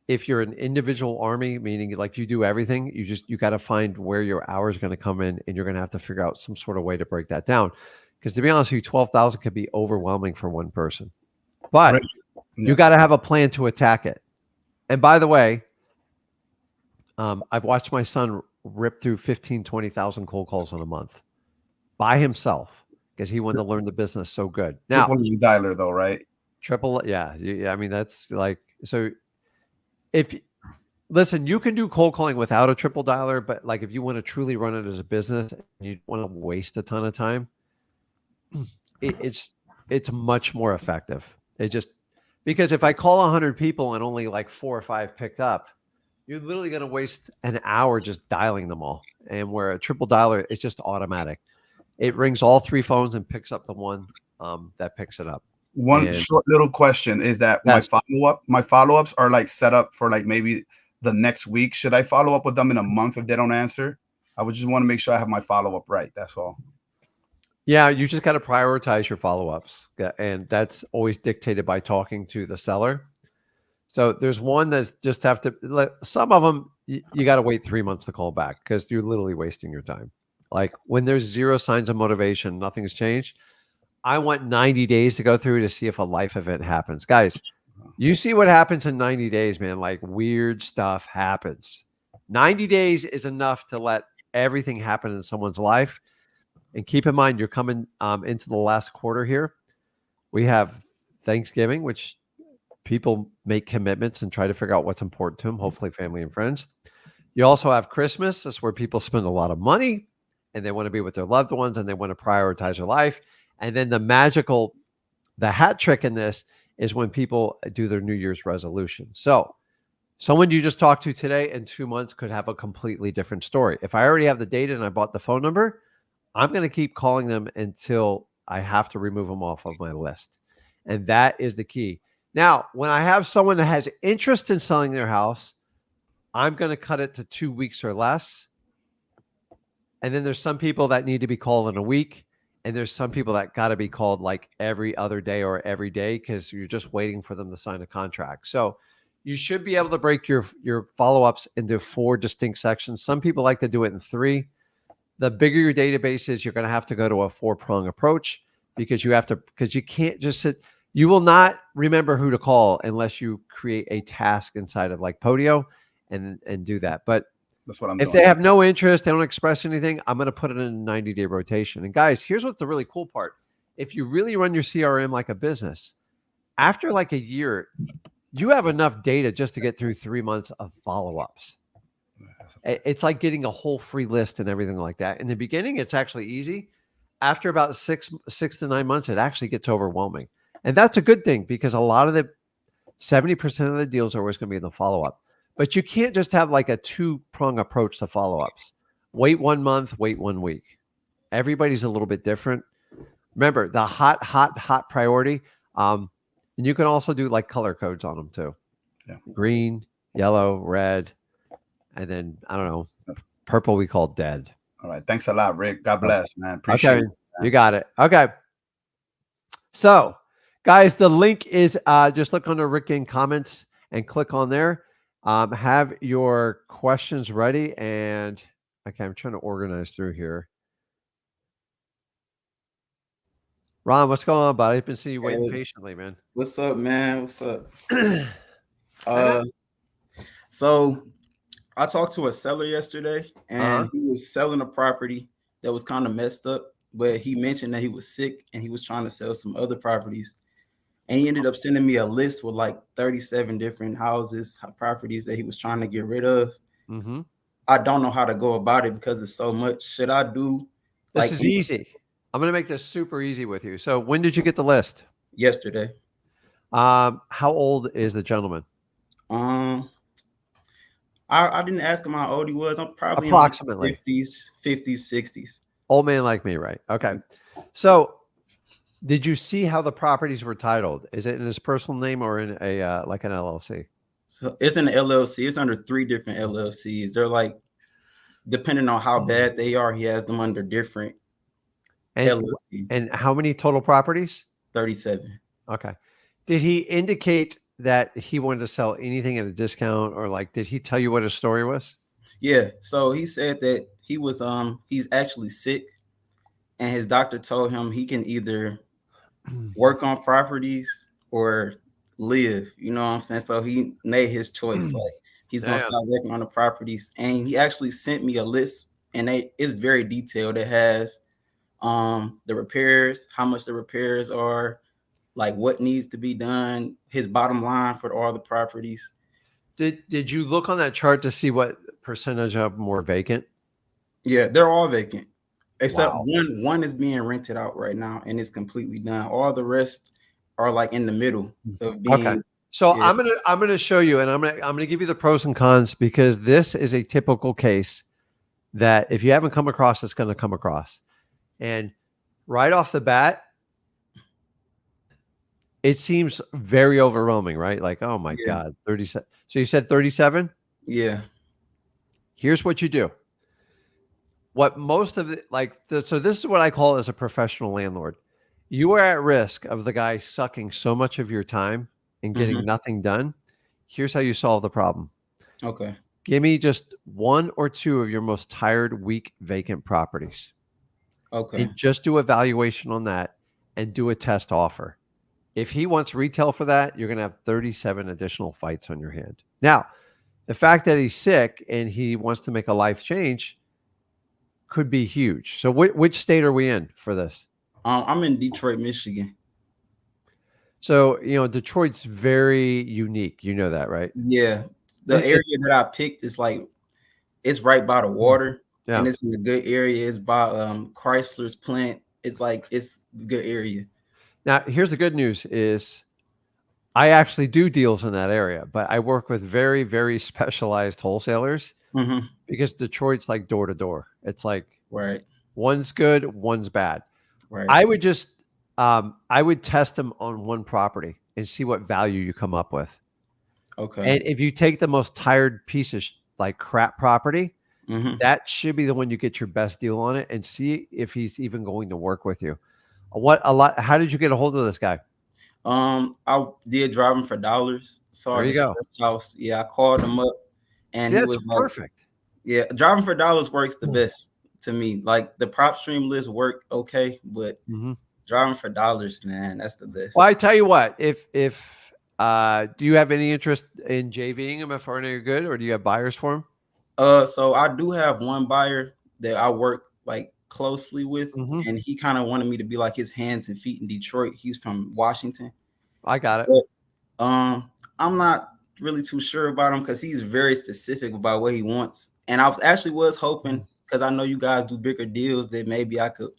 If you're an individual army, meaning like you do everything, you got to find where your hours are going to come in, and you're going to have to figure out some sort of way to break that down. Because to be honest with you, 12,000 could be overwhelming for one person. But
Right.
you got to have a plan to attack it. And by the way, I've watched my son rip through 15, 20,000 cold calls in a month by himself because he wanted to learn the business so good. Now,
triple E dialer though, right?
Triple, yeah. I mean, that's like, so if, listen, you can do cold calling without a triple dialer, but like if you want to truly run it as a business and you don't want to waste a ton of time, it's much more effective. It just, because if I call 100 people and only like 4 or 5 picked up, you're literally going to waste an hour just dialing them all. And where a triple dialer is just automatic. It rings all 3 phones and picks up the one that picks it up.
One short little question is that my follow-ups are like set up for like maybe the next week. Should I follow up with them in a month if they don't answer? I would just want to make sure I have my follow-up right. That's all.
Yeah, you just got to prioritize your follow-ups. And that's always dictated by talking to the seller. So there's one that's just have to, some of them, you got to wait 3 months to call back because you're literally wasting your time. Like when there's 0 signs of motivation, nothing's changed. I want 90 days to go through to see if a life event happens. Guys, you see what happens in 90 days, man. Like weird stuff happens. 90 days is enough to let everything happen in someone's life. And keep in mind, you're coming into the last quarter here. We have Thanksgiving, which people make commitments and try to figure out what's important to them, hopefully family and friends. You also have Christmas. That's where people spend a lot of money and they want to be with their loved ones and they want to prioritize their life. And then the hat trick in this is when people do their New Year's resolution. So someone you just talked to today in 2 months could have a completely different story. If I already have the data and I bought the phone number, I'm going to keep calling them until I have to remove them off of my list. And that is the key. Now, when I have someone that has interest in selling their house, I'm going to cut it to 2 weeks or less. And then there's some people that need to be called in a week. And there's some people that got to be called like every other day or every day because you're just waiting for them to sign a contract. So you should be able to break your follow-ups into 4 distinct sections. Some people like to do it in 3. The bigger your database is, you're going to have to go to a 4-prong approach because you can't just sit. You will not remember who to call unless you create a task inside of like Podio and do that. But
That's what I'm
if
doing.
they have no interest, they don't express anything, I'm going to put it in a 90-day rotation. And guys, here's what's the really cool part. If you really run your CRM like a business, after like a year, you have enough data just to get through 3 months of follow-ups. It's like getting a whole free list and everything like that. In the beginning, it's actually easy. After about 6 to 9 months, it actually gets overwhelming. And that's a good thing because a lot of the 70% of the deals are always going to be in the follow-up. But you can't just have like a 2-prong approach to follow-ups. Wait 1 month, wait 1 week. Everybody's a little bit different. Remember, the hot priority. And you can also do like color codes on them too.
Yeah.
Green, yellow, red, and then I don't know, purple we call dead.
All right. Thanks a lot, Rick. God bless, man. Appreciate
Okay,
it.
you got it. Okay. So, guys, the link is just look under Rick Ginn comments and click on there. Have your questions ready. And okay, I'm trying to organize through here. Ron, what's going on, buddy? I've been seeing you waiting patiently, man.
What's up, man? What's up? So I talked to a seller yesterday, and he was selling a property that was kind of messed up, but he mentioned that he was sick and he was trying to sell some other properties. And he ended up sending me a list with like 37 different houses, properties that he was trying to get rid of.
Mm-hmm.
I don't know how to go about it because it's so much. Should I do?
This is easy. I'm going to make this super easy with you. So when did you get the list?
Yesterday.
How old is the gentleman?
I didn't ask him how old he was. I'm probably
approximately
in 50s, 60s.
Old man like me, right? Okay. So did you see how the properties were titled? Is it in his personal name or in a like an LLC?
So it's an LLC. It's under 3 different LLCs. They're like, depending on how bad they are, he has them under different LLC.
And how many total properties?
37.
Okay. Did he indicate that he wanted to sell anything at a discount, or like, did he tell you what his story was?
Yeah. So he said that he was he's actually sick, and his doctor told him he can either work on properties or live. You know what I'm saying? So he made his choice. Like he's gonna start working on the properties, and he actually sent me a list, and it's very detailed. It has the repairs, how much the repairs are, like what needs to be done, his bottom line for all the properties.
Did you look on that chart to see what percentage of them were vacant?
Yeah, they're all vacant. Except one is being rented out right now and it's completely done. All the rest are like in the middle of being.
Okay. So yeah. I'm gonna show you, and I'm gonna give you the pros and cons, because this is a typical case that if you haven't come across, it's going to come across. And right off the bat, it seems very overwhelming, right? Like, oh my God, 37. So you said 37?
Yeah.
Here's what you do. What most of it, so this is what I call as a professional landlord. You are at risk of the guy sucking so much of your time and getting nothing done. Here's how you solve the problem.
Okay.
Give me just 1 or 2 of your most tired, weak, vacant properties.
Okay.
And just do evaluation on that and do a test offer. If he wants retail for that, you're going to have 37 additional fights on your hand. Now, the fact that he's sick and he wants to make a life change could be huge. So which state are we in for this?
I'm in Detroit, Michigan.
So, Detroit's very unique. You know that, right?
Yeah. The area that I picked is like, it's right by the water. Yeah. And it's in a good area. It's by Chrysler's plant. It's like, it's a good area.
Now, here's the good news is I actually do deals in that area, but I work with very, very specialized wholesalers because Detroit's like door to door. It's like one's good, one's bad. Right. I would just, I would test them on one property and see what value you come up with. Okay. And if you take the most tired pieces like crap property,
Hmm.
that should be the one you get your best deal on it, and see if he's even going to work with you. How did you get a hold of this guy?
I did driving for dollars. Saw
There
a
you go.
distressed house. Yeah, I called him up, and
See,
he
that's
was like,
perfect.
"Yeah, driving for dollars works the best to me. Like the PropStream list work okay, but
Mhm.
driving for dollars, man, that's the best."
Well, I tell you what, if do you have any interest in JVing him if Arnie are good, or do you have buyers for him?
So I do have one buyer that I work like closely with,
Mhm.
and he kind of wanted me to be like his hands and feet in Detroit. He's from Washington.
I got it.
But, I'm not really too sure about him because he's very specific about what he wants. And I was hoping, because I know you guys do bigger deals, that maybe I could,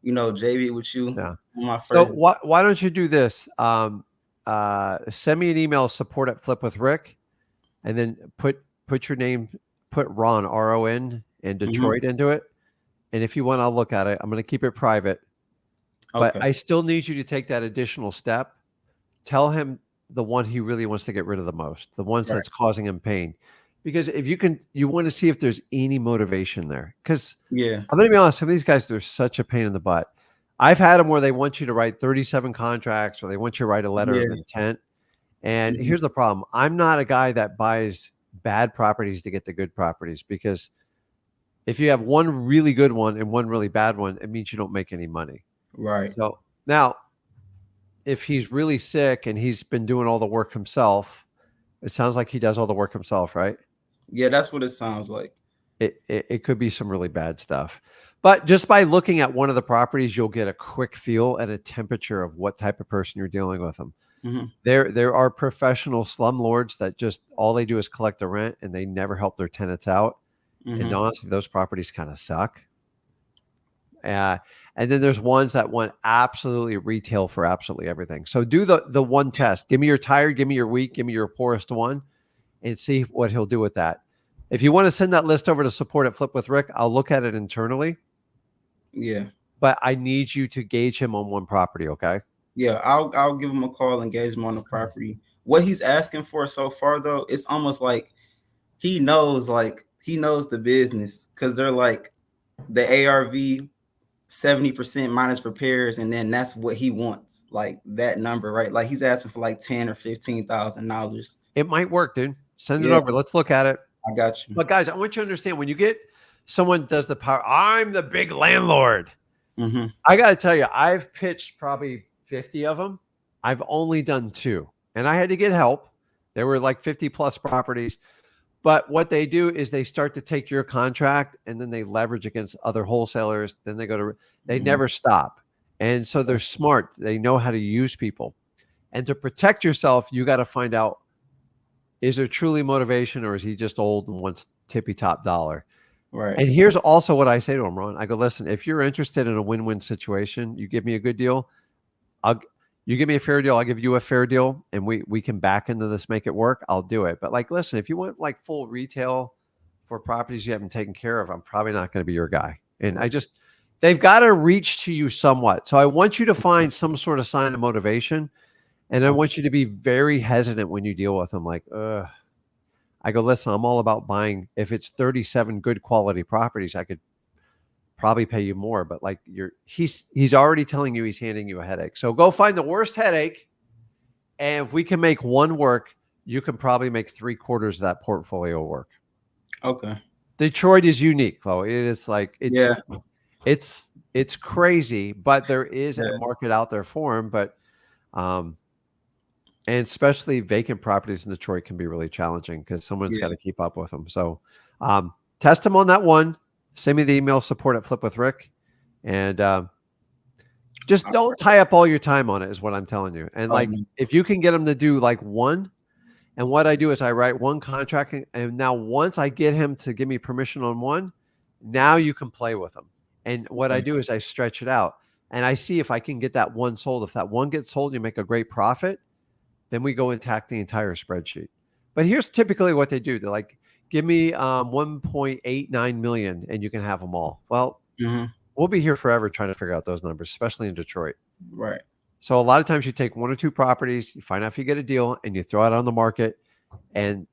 JV with you
Yeah.
on my
So
first.
why don't you do this? Send me an email, support at Flip with Rick, and then put your name, put Ron, RON, and
Mhm.
Detroit into it. And if you want, I'll look at it. I'm going to keep it private, but
Okay.
I still need you to take that additional step. Tell him the one he really wants to get rid of the most, the ones
Right.
that's causing him pain. Because if you want to see if there's any motivation there. Because
Yeah.
I'm going to be honest, some of these guys, they're such a pain in the butt. I've had them where they want you to write 37 contracts or they want you to write a letter of
Yeah.
intent. And
Mhm.
here's the problem. I'm not a guy that buys bad properties to get the good properties, because if you have one really good one and one really bad one, it means you don't make any money.
Right.
So now, if he's really sick and he's been doing all the work himself, it sounds like he does all the work himself, right?
Yeah, that's what it sounds like.
It could be some really bad stuff. But just by looking at one of the properties, you'll get a quick feel and a temperature of what type of person you're dealing with them.
Mhm.
There are professional slumlords that just all they do is collect the rent and they never help their tenants out. And
Mhm.
honestly, those properties kind of suck. Uh, and then there's ones that want absolutely retail for absolutely everything. So do the one test. Give me your tired, give me your weak, give me your poorest one, and see what he'll do with that. If you want to send that list over to support at Flip with Rick, I'll look at it internally.
Yeah.
But I need you to gauge him on one property, okay?
Yeah, I'll give him a call, engage him on the property. What he's asking for so far though, it's almost like he knows the business, because they're like the ARV 70% minus repairs, and then that's what he wants, like that number, right? Like he's asking for like $10,000 or $15,000.
It might work, dude. Send it
Yeah,
over. Let's look at it.
I got you.
But guys, I want you to understand, when you get someone does the power, I'm the big landlord.
Mm-hmm.
I got to tell you, I've pitched probably 50 of them. I've only done 2, and I had to get help. There were like 50 plus properties. But what they do is they start to take your contract and then they leverage against other wholesalers. Then they
Mm-hmm.
never stop. And so they're smart. They know how to use people. And to protect yourself, you got to find out, is there truly motivation, or is he just old and wants tippy top dollar?
Right.
And here's also what I say to him, Ron. I go, listen, if you're interested in a win-win situation, you give me a good deal. You give me a fair deal, I'll give you a fair deal, and we can back into this, make it work. I'll do it. But like, listen, if you want like full retail for properties you haven't taken care of, I'm probably not going to be your guy. And they've got to reach to you somewhat. So I want you to find some sort of sign of motivation, and I want you to be very hesitant when you deal with them. Like, I go, listen, I'm all about buying. If it's 37 good quality properties, I could probably pay you more, but like he's already telling you he's handing you a headache. So go find the worst headache, and if we can make one work, you can probably make 3/4 of that portfolio work.
Okay.
Detroit is unique, though. It is like
Yeah.
it's crazy, but there is a
Yeah.
market out there for them. But and especially vacant properties in Detroit can be really challenging because someone's got
Yeah.
to keep up with them. So test them on that one. Send me the email, support at Flip with Rick. And just don't tie up all your time on it, is what I'm telling you. And like, if you can get them to do like one, and what I do is I write one contract, and now once I get him to give me permission on one, now you can play with them. And what I do is I stretch it out, and I see if I can get that one sold. If that one gets sold, you make a great profit, then we go and tack the entire spreadsheet. But here's typically what they do. They're like, give me 1.89 million and you can have them all. Well, we'll be here forever trying to figure out those numbers, especially in Detroit.
Right.
So a lot of times you take 1 or 2 properties, you find out if you get a deal, and you throw it on the market. And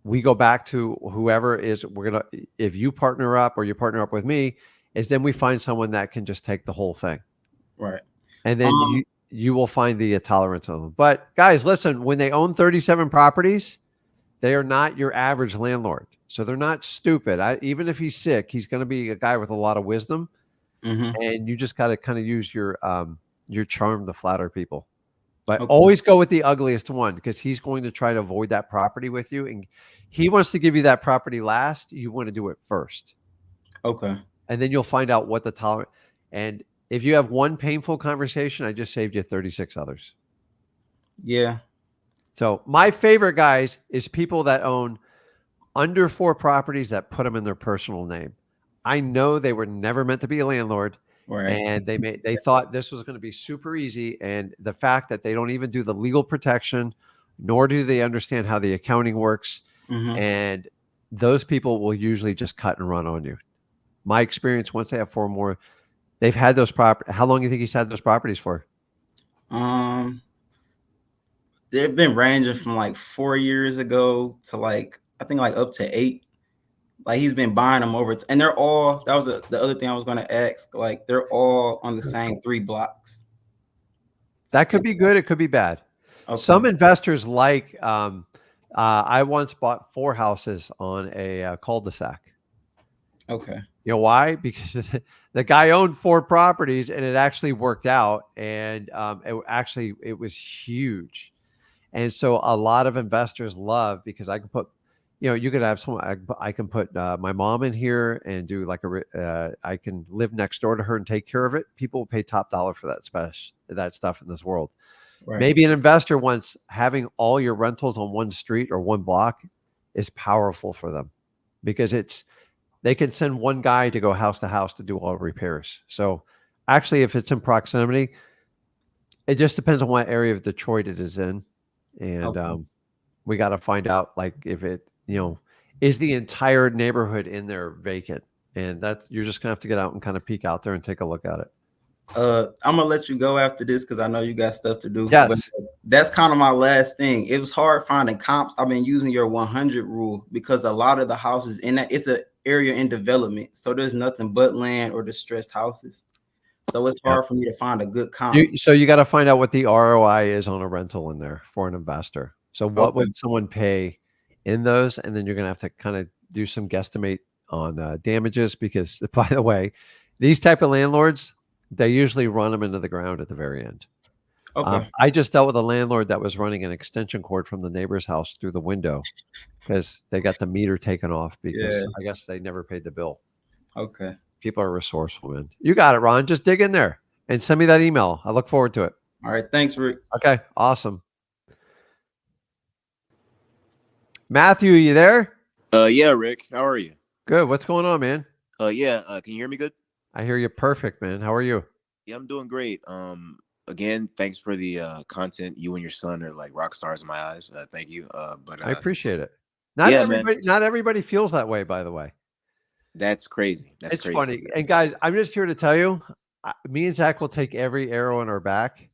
we go back to whoever is, if you partner up or you partner up with me, is then we find someone that can just take the whole thing.
Right.
And then you will find the tolerance of them. But guys, listen, when they own 37 properties, they are not your average landlord. So they're not stupid. Even if he's sick, he's going to be a guy with a lot of wisdom. And you just got to kind of use your charm to flatter people. But always go with the ugliest one, because he's going to try to avoid that property with you. And he wants to give you that property last. You want to do it first.
Okay.
And then you'll find out what the tolerance. And if you have one painful conversation, I just saved you 36 others.
Yeah.
So my favorite, guys, is people that own under 4 properties that put them in their personal name. I know they were never meant to be a landlord.
Right.
And they thought this was going to be super easy. And the fact that they don't even do the legal protection, nor do they understand how the accounting works. And those people will usually just cut and run on you. My experience, once they have 4 more, they've had those properties. How long do you think he's had those properties for?
They've been ranging from like 4 years ago to like, I think like up to 8. Like he's been buying them over, and they're all, that was the other thing I was going to ask. Like they're all on the same 3 blocks.
That could be good. It could be bad. Okay. Some investors like, I once bought 4 houses on a cul-de-sac.
Okay.
You know why? Because the guy owned 4 properties and it actually worked out. And it was huge. And so a lot of investors love, because I can put, you could have someone, I can put my mom in here and do like I can live next door to her and take care of it. People will pay top dollar for that stuff in this world. Right. Maybe an investor wants having all your rentals on one street or one block is powerful for them, because they can send one guy to go house to house to do all repairs. So actually, if it's in proximity, it just depends on what area of Detroit it is in. And we got to find out, like, if it, is the entire neighborhood in there vacant? And you're just gonna have to get out and kind of peek out there and take a look at it.
I'm gonna let you go after this because I know you got stuff to do.
Yes.
But that's kind of my last thing. It was hard finding comps. I've been using your 100 rule because a lot of the houses in that, it's an area in development, so there's nothing but land or distressed houses. So it's hard for me to find a good comp.
So you got to find out what the ROI is on a rental in there for an investor. So what would someone pay in those? And then you're going to have to kind of do some guesstimate on damages, because, by the way, these type of landlords, they usually run them into the ground at the very end. Okay. I just dealt with a landlord that was running an extension cord from the neighbor's house through the window because they got the meter taken off because I guess they never paid the bill.
Okay.
People are resourceful, man. You got it, Ron. Just dig in there and send me that email. I look forward to it.
All right. Thanks, Rick.
Okay. Awesome. Matthew, you there?
Yeah, Rick. How are you?
Good. What's going on, man?
Can you hear me good?
I hear you perfect, man. How are you?
Yeah, I'm doing great. Again, thanks for the content. You and your son are like rock stars in my eyes. Thank you. But I
appreciate it. Not everybody feels that way, by the way.
That's crazy.
It's crazy. Funny. And guys, I'm just here to tell you, me and Zach will take every arrow in our back.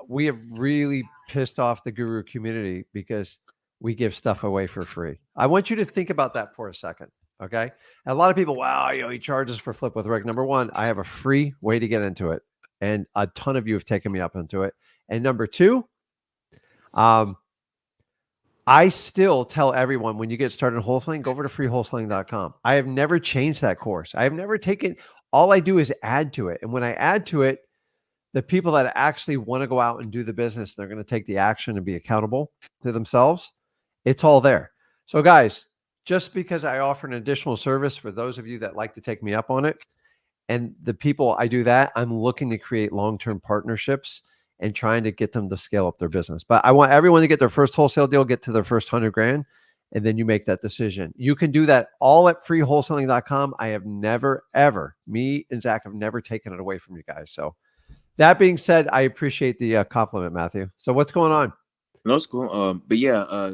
We have really pissed off the guru community because we give stuff away for free. I want you to think about that for a second. Okay. And a lot of people, wow, he charges for Flip with Rick. Number one, I have a free way to get into it. And a ton of you have taken me up into it. And number two, I still tell everyone, when you get started in wholesaling, go over to freewholesaling.com. I have never changed that course. I have never taken, all I do is add to it. And when I add to it, the people that actually want to go out and do the business, they're going to take the action and be accountable to themselves. It's all there. So guys, just because I offer an additional service for those of you that like to take me up on it, and the people I do that, I'm looking to create long-term partnerships and trying to get them to scale up their business. But I want everyone to get their first wholesale deal, get to their first 100 grand, and then you make that decision. You can do that all at freewholesaling.com. I have never, ever, me and Zach have never taken it away from you guys. So that being said, I appreciate the compliment, Matthew. So what's going on?
No, it's cool. But yeah,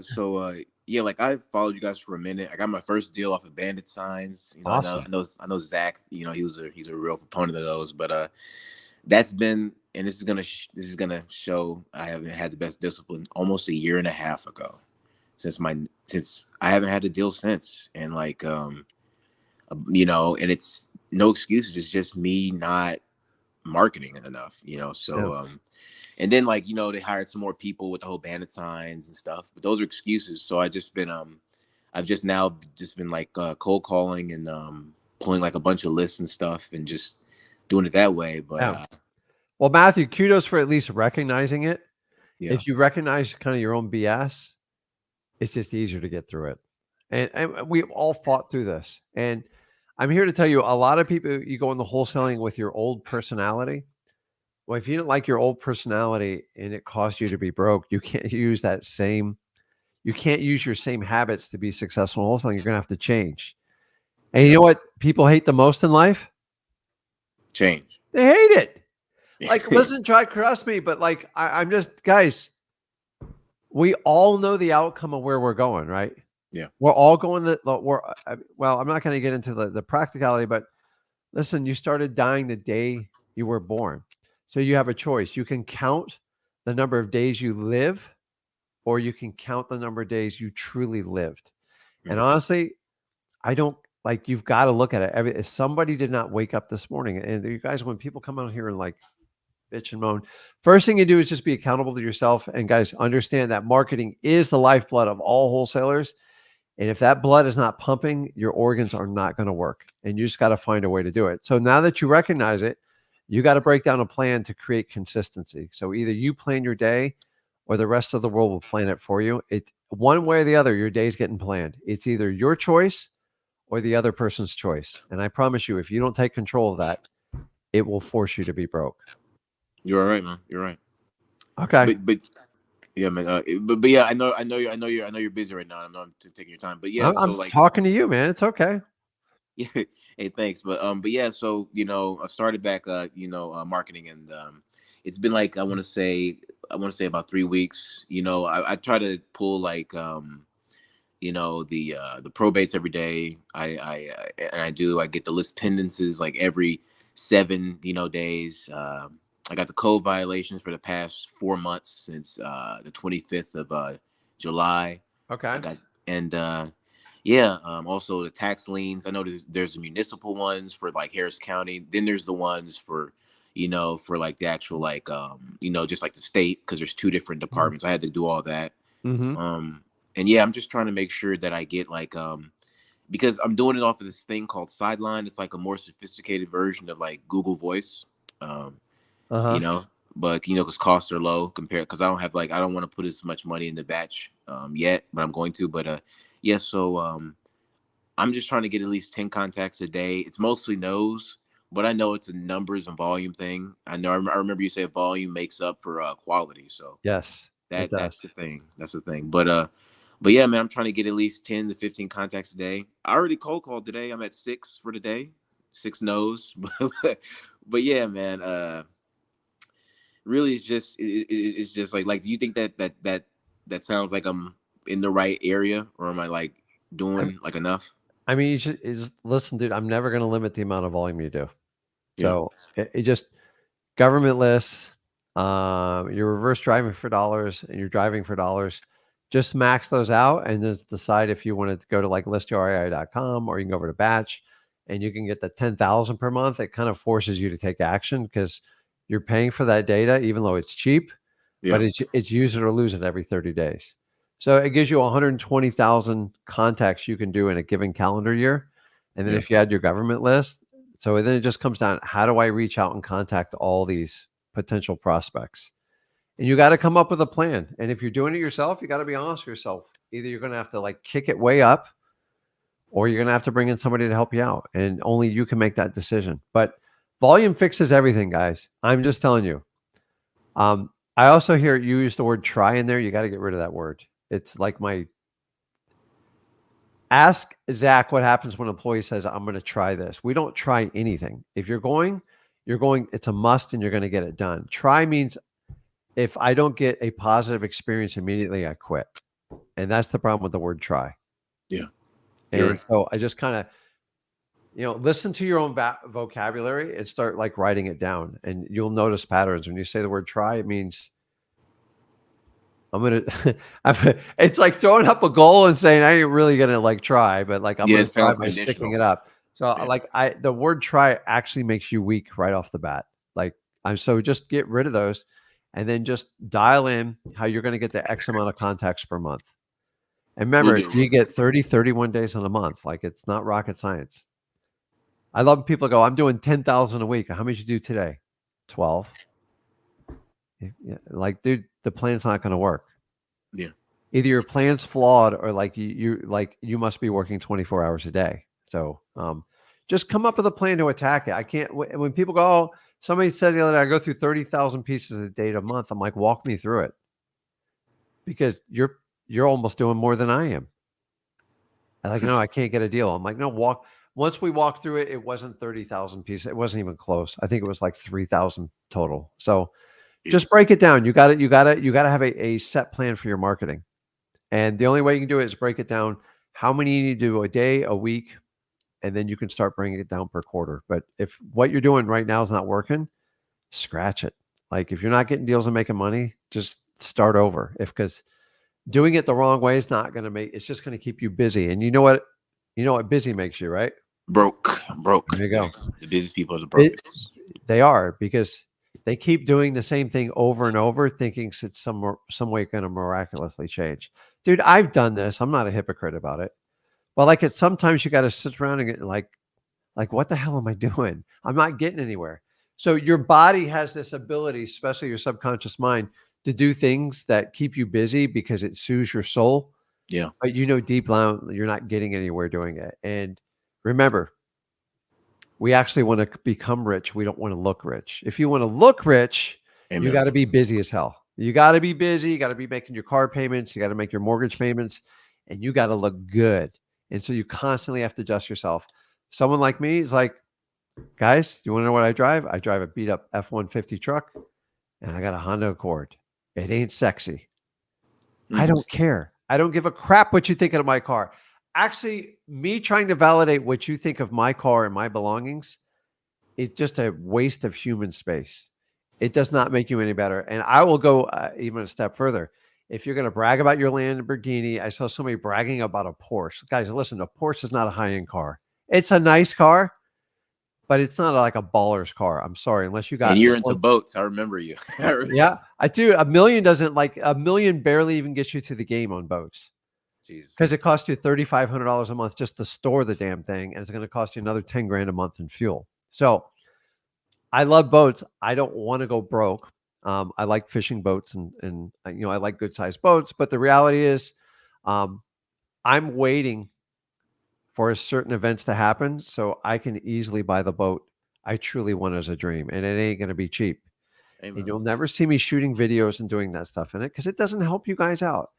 yeah, like I've followed you guys for a minute. I got my first deal off of Bandit Signs.
Awesome.
I know Zach. He's a real proponent of those. But that's been, and this is gonna show I haven't had the best discipline almost a year and a half ago. since I haven't had a deal since. And like, you know, and it's no excuses. It's just me not marketing it enough, you know? So,
Yeah.
and then like, you know, they hired some more people with the whole bandit signs and stuff, but those are excuses. So I've just now just been like cold calling and pulling like a bunch of lists and stuff and just doing it that way. But
Yeah. Well, Matthew, kudos for at least recognizing it.
yeah,
If you recognize kind of your own BS, it's just easier to get through it. And we've all fought through this. And I'm here to tell you, a lot of people, you go into wholesaling with your old personality. Well, if you didn't like your old personality and it caused you to be broke, you can't use you can't use your same habits to be successful in wholesaling. You're going to have to change. And you know what people hate the most in life?
change.
They hate it. Like, listen, trust me, but like, I'm just, guys, we all know the outcome of where we're going, right?
Yeah.
We're all going well, I'm not going to get into the practicality, but listen, you started dying the day you were born. So you have a choice. You can count the number of days you live, or you can count the number of days you truly lived. And honestly, I don't like, you've got to look at it. If somebody did not wake up this morning, and you guys, when people come out here and like bitch and moan, first thing you do is just be accountable to yourself. And guys, understand that marketing is the lifeblood of all wholesalers. And if that blood is not pumping, your organs are not going to work. And you just got to find a way to do it. So now that you recognize it, you got to break down a plan to create consistency. So either you plan your day or the rest of the world will plan it for you. It's one way or the other, your day's getting planned. It's either your choice or the other person's choice. And I promise you, if you don't take control of that, it will force you to be broke.
You're all right, man. You're right.
Okay.
But yeah, man. But yeah, I know you're busy right now. I know I'm taking your time. But yeah, so
I'm
like,
talking to you, man. It's okay.
yeah, hey, thanks. But yeah, so you know, I started back, marketing, and it's been like I want to say about 3 weeks. You know, I try to pull like the probates every day. I get the list pendencies like every 7 days. I got the code violations for the past 4 months since the 25th of July.
Okay.
I got and yeah, also the tax liens. I know there's the municipal ones for like Harris County. Then there's the ones for for like the actual like just like the state, because there's two different departments. I had to do all that.
Mm-hmm.
And yeah, I'm just trying to make sure that I get like because I'm doing it off of this thing called Sideline. It's like a more sophisticated version of like Google Voice. Um,
Uh-huh.
you know, but because costs are low compared, because I don't want to put as much money in the batch yet, but I'm going to. But yeah, so I'm just trying to get at least 10 contacts a day. It's mostly no's, but I know it's a numbers and volume thing. I remember you said volume makes up for quality, so
Yes, it
that's
does.
the thing. That's the thing. But yeah, man, I'm trying to get at least 10 to 15 contacts a day. I already cold called today. I'm at 6 for the day, 6 no's. But yeah, man, really it's just like, do you think that sounds like I'm in the right area, or am I like
I,
doing like enough?
I mean, you just listen, dude. I'm never going to limit the amount of volume you do.
Yeah.
So it just government lists. You're reverse driving for dollars, and you're driving for dollars. Just max those out, and just decide if you want to go to like listuri.com, or you can go over to Batch, and you can get the 10,000 per month. It kind of forces you to take action because you're paying for that data, even though it's cheap.
Yeah.
But it's use it or lose it every 30 days. So it gives you 120,000 contacts you can do in a given calendar year. And then
Yeah.
if you add your government list, so then it just comes down, how do I reach out and contact all these potential prospects? And you got to come up with a plan. And if you're doing it yourself, you got to be honest with yourself. Either you're going to have to like kick it way up, or you're going to have to bring in somebody to help you out. And only you can make that decision. But volume fixes everything, guys. I'm just telling you. I also hear you use the word try in there. You got to get rid of that word. It's like ask Zach what happens when an employee says, I'm going to try this. We don't try anything. If you're going, it's a must, and you're going to get it done. Try means if I don't get a positive experience immediately, I quit. And that's the problem with the word try.
Yeah.
And
Right.
so I just kind of, listen to your own vocabulary and start like writing it down, and you'll notice patterns. When you say the word try, it means it's like throwing up a goal and saying, I ain't really going to like try, but like, I'm
Yeah,
going
it
to try
sounds
by sticking
conditional.
it up. So
Yeah.
like the word try actually makes you weak right off the bat. Like so just get rid of those and then just dial in how you're going to get the X amount of contacts per month. And
Will
remember,
do.
you get 30, 31 days in a month. Like it's not rocket science. I love when people go, I'm doing 10,000 a week. How many did you do today? 12. Yeah, like, dude, the plan's not going to work.
Yeah.
Either your plan's flawed or like you must be working 24 hours a day. So just come up with a plan to attack it. I can't, when people go, oh, somebody said the other day, I go through 30,000 pieces of data a month. I'm like, walk me through it because you're almost doing more than I am. I'm like, no, I can't get a deal. I'm like, no, once we walked through it, it wasn't 30,000 pieces. It wasn't even close. I think it was like 3,000 total. So just break it down. You got to have a set plan for your marketing. And the only way you can do it is break it down. How many you need to do a day, a week, and then you can start bringing it down per quarter. But if what you're doing right now is not working, scratch it. Like if you're not getting deals and making money, just start over. Because doing it the wrong way is not going to it's just going to keep you busy. And you know what busy makes you, right?
Broke.
There you go.
The business people are the brokest.
They are, because they keep doing the same thing over and over, thinking it's some way going to miraculously change. Dude, I've done this. I'm not a hypocrite about it. But like sometimes you got to sit around and get like, what the hell am I doing? I'm not getting anywhere. So your body has this ability, especially your subconscious mind, to do things that keep you busy because it soothes your soul.
Yeah.
But deep down, you're not getting anywhere doing it. And remember, we actually want to become rich. We don't want to look rich. If you want to look rich,
Amen.
you got to be busy as hell. You got to be busy. You got to be making your car payments. You got to make your mortgage payments, and you got to look good. And so you constantly have to adjust yourself. Someone like me is like, guys, you want to know what I drive? I drive a beat up F-150 truck, and I got a Honda Accord. It ain't sexy. I don't care. I don't give a crap what you think of my car. Actually, me trying to validate what you think of my car and my belongings is just a waste of human space. It does not make you any better. And I will go even a step further. If you're going to brag about your Lamborghini, I saw somebody bragging about a Porsche. Guys, listen, a Porsche is not a high-end car. It's a nice car, but it's not like a baller's car. I'm sorry, unless you got.
And you're into boats. I remember you.
Yeah, I do. $1 million barely even gets you to the game on boats. Because it costs you $3,500 a month just to store the damn thing, and it's going to cost you another 10 grand a month in fuel. So I love boats. I don't want to go broke. I like fishing boats and I like good sized boats. But the reality is, I'm waiting for certain events to happen so I can easily buy the boat I truly want as a dream, and it ain't going to be cheap.
Amen.
And you'll never see me shooting videos and doing that stuff in it because it doesn't help you guys out.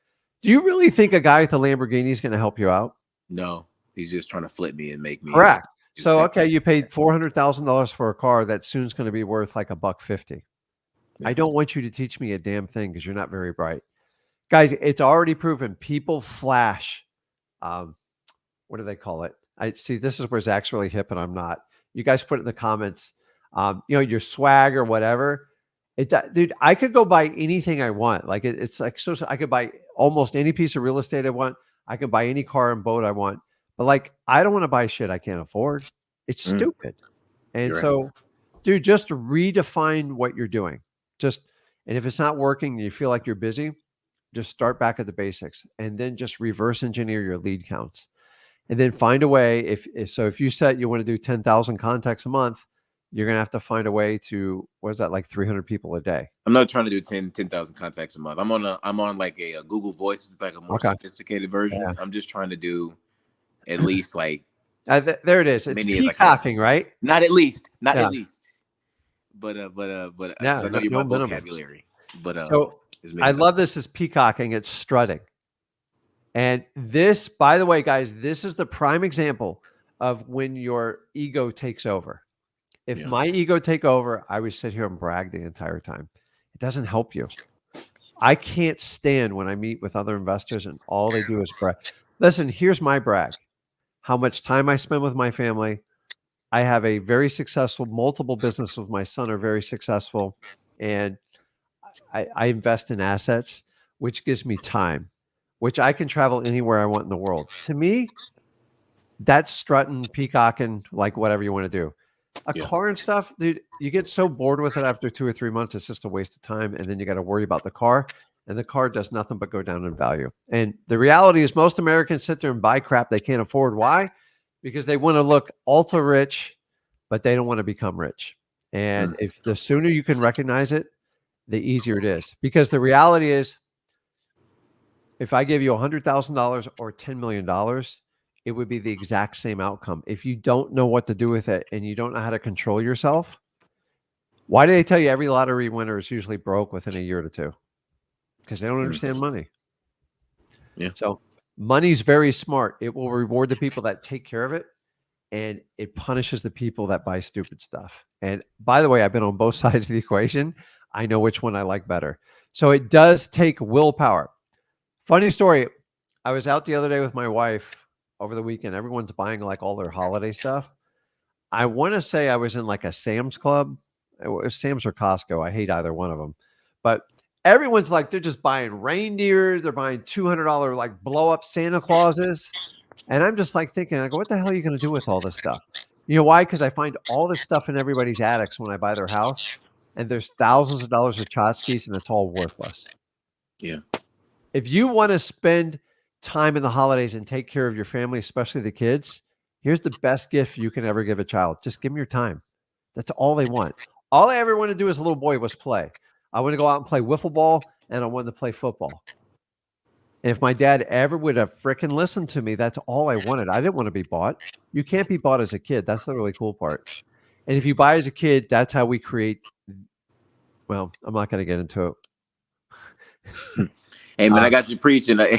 Do you really think a guy with a Lamborghini is going to help you out?
No, he's just trying to flip me and make me.
Correct. So, okay, you paid $400,000 for a car that soon's going to be worth like $150. Yeah. I don't want you to teach me a damn thing because you're not very bright. Guys, it's already proven people flash. What do they call it? I see. This is where Zach's really hip and I'm not. You guys put it in the comments. Your swag or whatever. Dude, I could go buy anything I want. Like it's like so I could buy almost any piece of real estate I want. I can buy any car and boat I want. But like, I don't want to buy shit I can't afford. It's stupid. And so, dude, just redefine what you're doing. And if it's not working and you feel like you're busy, just start back at the basics and then just reverse engineer your lead counts. And then find a way. If you set you want to do 10,000 contacts a month, you're going to have to find a way to, what is that, like 300 people a day?
I'm not trying to do 10,000 contacts a month. I'm on like a Google Voice. It's like a more sophisticated version. Yeah. I'm just trying to do at least like
there it is. It's peacocking, right?
Not at least. At least. But I know you have vocabulary. But
so I love this as peacocking. It's strutting. And this, by the way, guys, this is the prime example of when your ego takes over. If my ego take over, I would sit here and brag the entire time. It doesn't help you. I can't stand when I meet with other investors and all they do is brag. Listen, here's my brag. How much time I spend with my family. I have a very successful, multiple businesses with my son are very successful. And I invest in assets. which gives me time, which I can travel anywhere I want in the world. To me, that's strutting, peacocking, like whatever you want to do. A
Yeah.
car and stuff, dude, you get so bored with it after 2 or 3 months, it's just a waste of time. And then you got to worry about the car. And the car does nothing but go down in value. And the reality is most Americans sit there and buy crap they can't afford. Why? Because they want to look ultra rich, but they don't want to become rich. And if the sooner you can recognize it, the easier it is. Because the reality is, if I give you $100,000 or $10 million, it would be the exact same outcome. If you don't know what to do with it and you don't know how to control yourself, why do they tell you every lottery winner is usually broke within a year or two? Because they don't understand money.
Yeah.
So money's very smart. It will reward the people that take care of it, and it punishes the people that buy stupid stuff. And by the way, I've been on both sides of the equation. I know which one I like better. So it does take willpower. Funny story. I was out the other day with my wife over the weekend. Everyone's buying like all their holiday stuff. I want to say I was in like a Sam's Club. It was Sam's or Costco. I hate either one of them. But everyone's like, they're just buying reindeers. They're buying $200 like blow up Santa Clauses. And I'm just like thinking, I go, what the hell are you going to do with all this stuff? You know why? Because I find all this stuff in everybody's attics when I buy their house. And there's thousands of dollars of tchotchkes and it's all worthless.
Yeah.
If you want to spend time in the holidays and take care of your family, especially the kids, here's the best gift you can ever give a child. Just give them your time. That's all they want. All I ever wanted to do as a little boy was play. I want to go out and play wiffle ball, and I wanted to play football. And if my dad ever would have frickin' listened to me, that's all I wanted. I didn't want to be bought. You can't be bought as a kid. That's the really cool part. And if you buy as a kid, that's how we create. Well, I'm not going to get into it.
Hey man, I got you preaching. No,
No,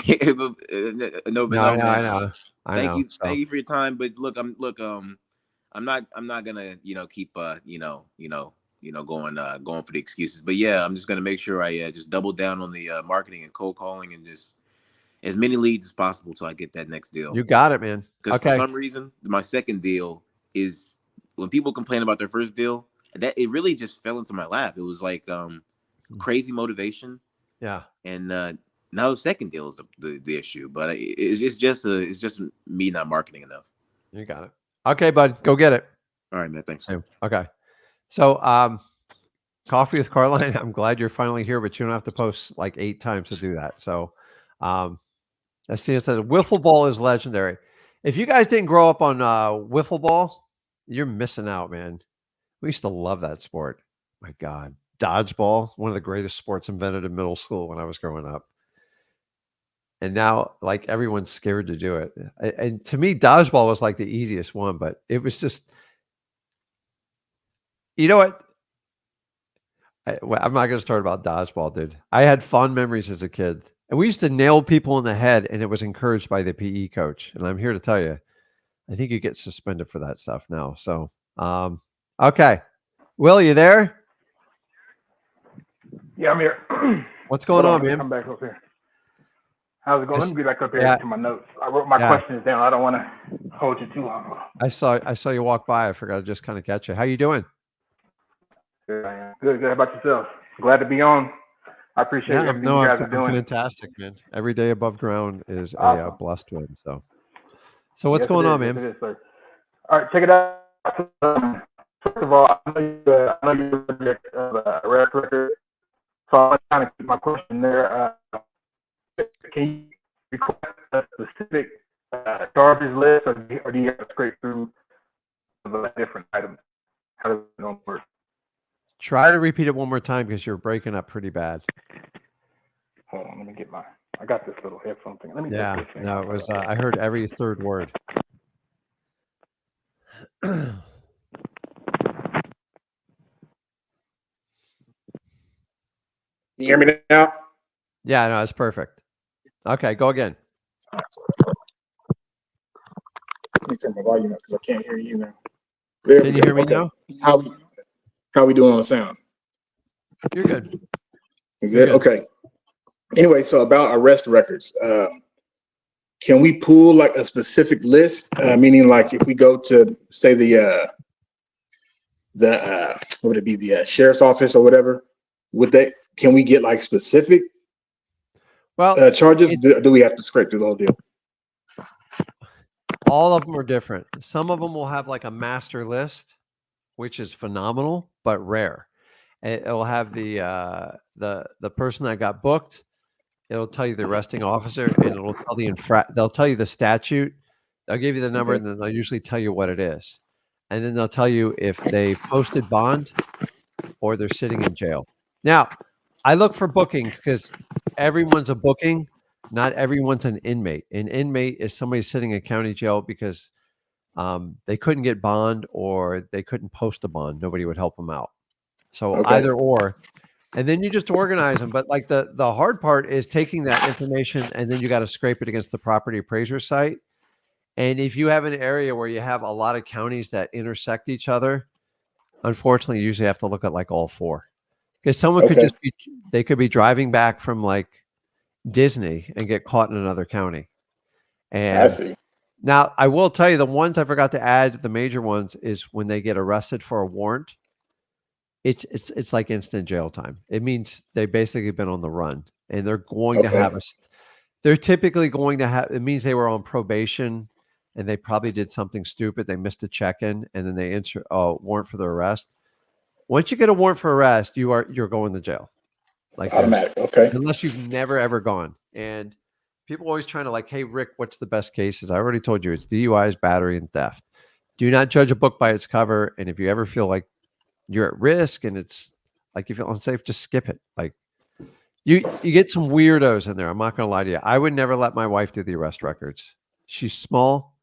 I
man.
know.
Thank you
So,
for your time. But look, I'm not gonna keep going for the excuses. But yeah, I'm just gonna make sure I just double down on the marketing and cold calling and just as many leads as possible till I get that next deal.
you got it, man.
Because
Okay.
for some reason, my second deal is when people complain about their first deal, that it really just fell into my lap. It was like crazy motivation.
Yeah.
And now the second deal is the issue, but it's just me not marketing enough.
You got it. Okay, bud, go get it.
All right, man. Thanks.
Okay. So, Coffee with Carline, I'm glad you're finally here, but you don't have to post like 8 times to do that. So, let's see. It says wiffle ball is legendary. If you guys didn't grow up on wiffle ball, you're missing out, man. We used to love that sport. My God, dodgeball, one of the greatest sports invented in middle school when I was growing up. And now, like, everyone's scared to do it. And to me, dodgeball was like the easiest one, but it was just, you know what? I'm not going to start about dodgeball, dude. I had fond memories as a kid. And we used to nail people in the head, and it was encouraged by the PE coach. And I'm here to tell you, I think you get suspended for that stuff now. So, okay. Will, you there?
Yeah, I'm here.
What's going on, man?
I'm back up here. How's it going? Let me be back up here
Yeah.
to my notes. I wrote my questions down. I don't want to hold you too long.
I saw you walk by. I forgot to just kind of catch you. How you doing?
Good, I am. Good. How about yourself? Glad to be on. I appreciate everything you guys are doing.
I'm fantastic, man. Every day above ground is a blessed one. So what's going on, man?
Yes, it is, sir. All right, check it out. First of all, I know you're the subject of a record, so I'm trying to keep my question there. Can you request a specific charges list, or do you have to scrape through the different items? How does it work?
Try to repeat it one more time because you're breaking up pretty bad.
Hold on, let me get I got this little headphone thing. Let me
Yeah, no, it was, I heard every third word.
Can you hear me now?
Yeah, no, it's perfect. Okay, go again.
Let me turn my volume up because I can't hear you now.
Can you hear me now?
How we doing on sound?
You're good.
You're good? Okay. Anyway, so about arrest records, can we pull like a specific list? Meaning like if we go to say the what would it be, the sheriff's office or whatever, can we get like specific?
Well,
charges? Do we have to scrape through the whole deal?
all of them are different. Some of them will have like a master list, which is phenomenal but rare. It will have the person that got booked. It'll tell you the arresting officer, and it'll tell they'll tell you the statute. They'll give you the number,
Okay.
and then they'll usually tell you what it is, and then they'll tell you if they posted bond or they're sitting in jail. Now, I look for bookings because everyone's a booking. Not everyone's an inmate. An inmate is somebody sitting in county jail because they couldn't get bond or they couldn't post a bond. Nobody would help them out. So
Okay.
either or, and then you just organize them. But like the hard part is taking that information and then you got to scrape it against the property appraiser site. And if you have an area where you have a lot of counties that intersect each other, unfortunately, you usually have to look at like all four because someone could
Okay.
just be they could be driving back from like Disney and get caught in another county.
I
And
see.
now I will tell you the ones I forgot to add, the major ones is when they get arrested for a warrant. It's like instant jail time. It means they basically been on the run and they're going to
Okay.
have they're typically going to have, it means they were on probation and they probably did something stupid. They missed a check-in and then they enter a warrant for the arrest. Once you get a warrant for arrest, you're going to jail. Like
Automatic. Okay.
unless you've never ever gone. And people always trying to like, hey Rick, what's the best cases? I already told you it's DUIs, battery, and theft. Do not judge a book by its cover. And if you ever feel like you're at risk and it's like you feel unsafe, just skip it. Like you get some weirdos in there. I'm not gonna lie to you. I would never let my wife do the arrest records. She's small,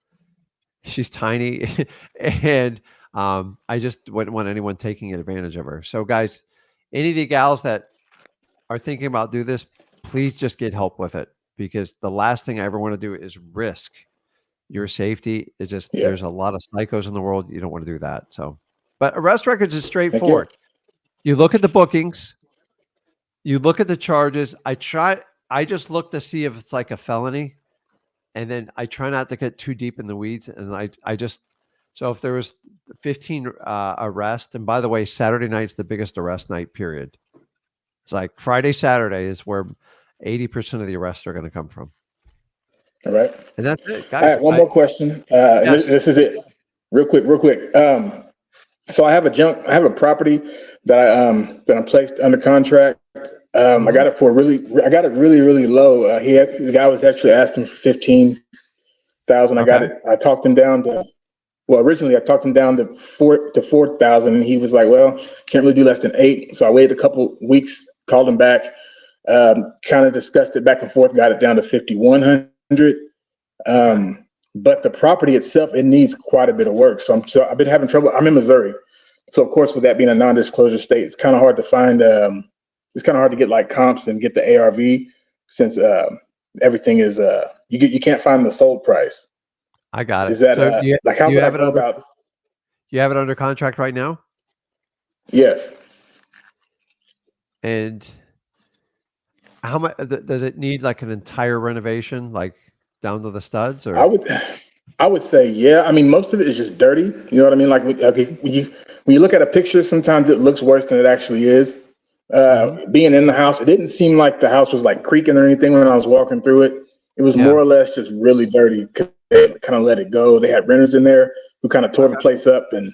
she's tiny, and I just wouldn't want anyone taking advantage of her. So guys, any of the gals that are thinking about do this, please just get help with it because the last thing I ever want to do is risk your safety. It's just
Yeah.
there's a lot of psychos in the world. You don't want to do that. So, but arrest records is
Thank you.
straightforward. You look at the bookings, you look at the charges. I just look to see if it's like a felony, and then I try not to get too deep in the weeds. And I just so if there was 15 arrests, and by the way, Saturday night's the biggest arrest night. Period. It's like Friday, Saturday is where 80% of the arrests are going to come from.
All right.
And that's it,
All
guys.
right. One more question. And
Yes.
this is it. Real quick. So I have a property that I placed under contract. I got it really low. The guy was actually asking for 15,000. I got
Okay.
it. I talked him down to. Well, originally I talked him down to 4,000, and he was like, "Well, can't really do less than 8." So I waited a couple weeks, called him back, kind of discussed it back and forth, got it down to 5,100. But the property itself, it needs quite a bit of work. So I've been having trouble. I'm in Missouri, so of course, with that being a non-disclosure state, it's kind of hard to find. It's kind of hard to get like comps and get the ARV since everything is you can't find the sold price.
I got it.
Is that
So
like how
you
would I
have it
go
under
about?
you have it under contract right now?
Yes.
And how much does it need like an entire renovation, like down to the studs or
I would say, yeah. I mean, most of it is just dirty. You know what I mean? Like when you look at a picture, sometimes it looks worse than it actually is. Being in the house, it didn't seem like the house was like creaking or anything when I was walking through it. It was more or less just really dirty. They kind of let it go. They had renters in there who kind of tore the place up. And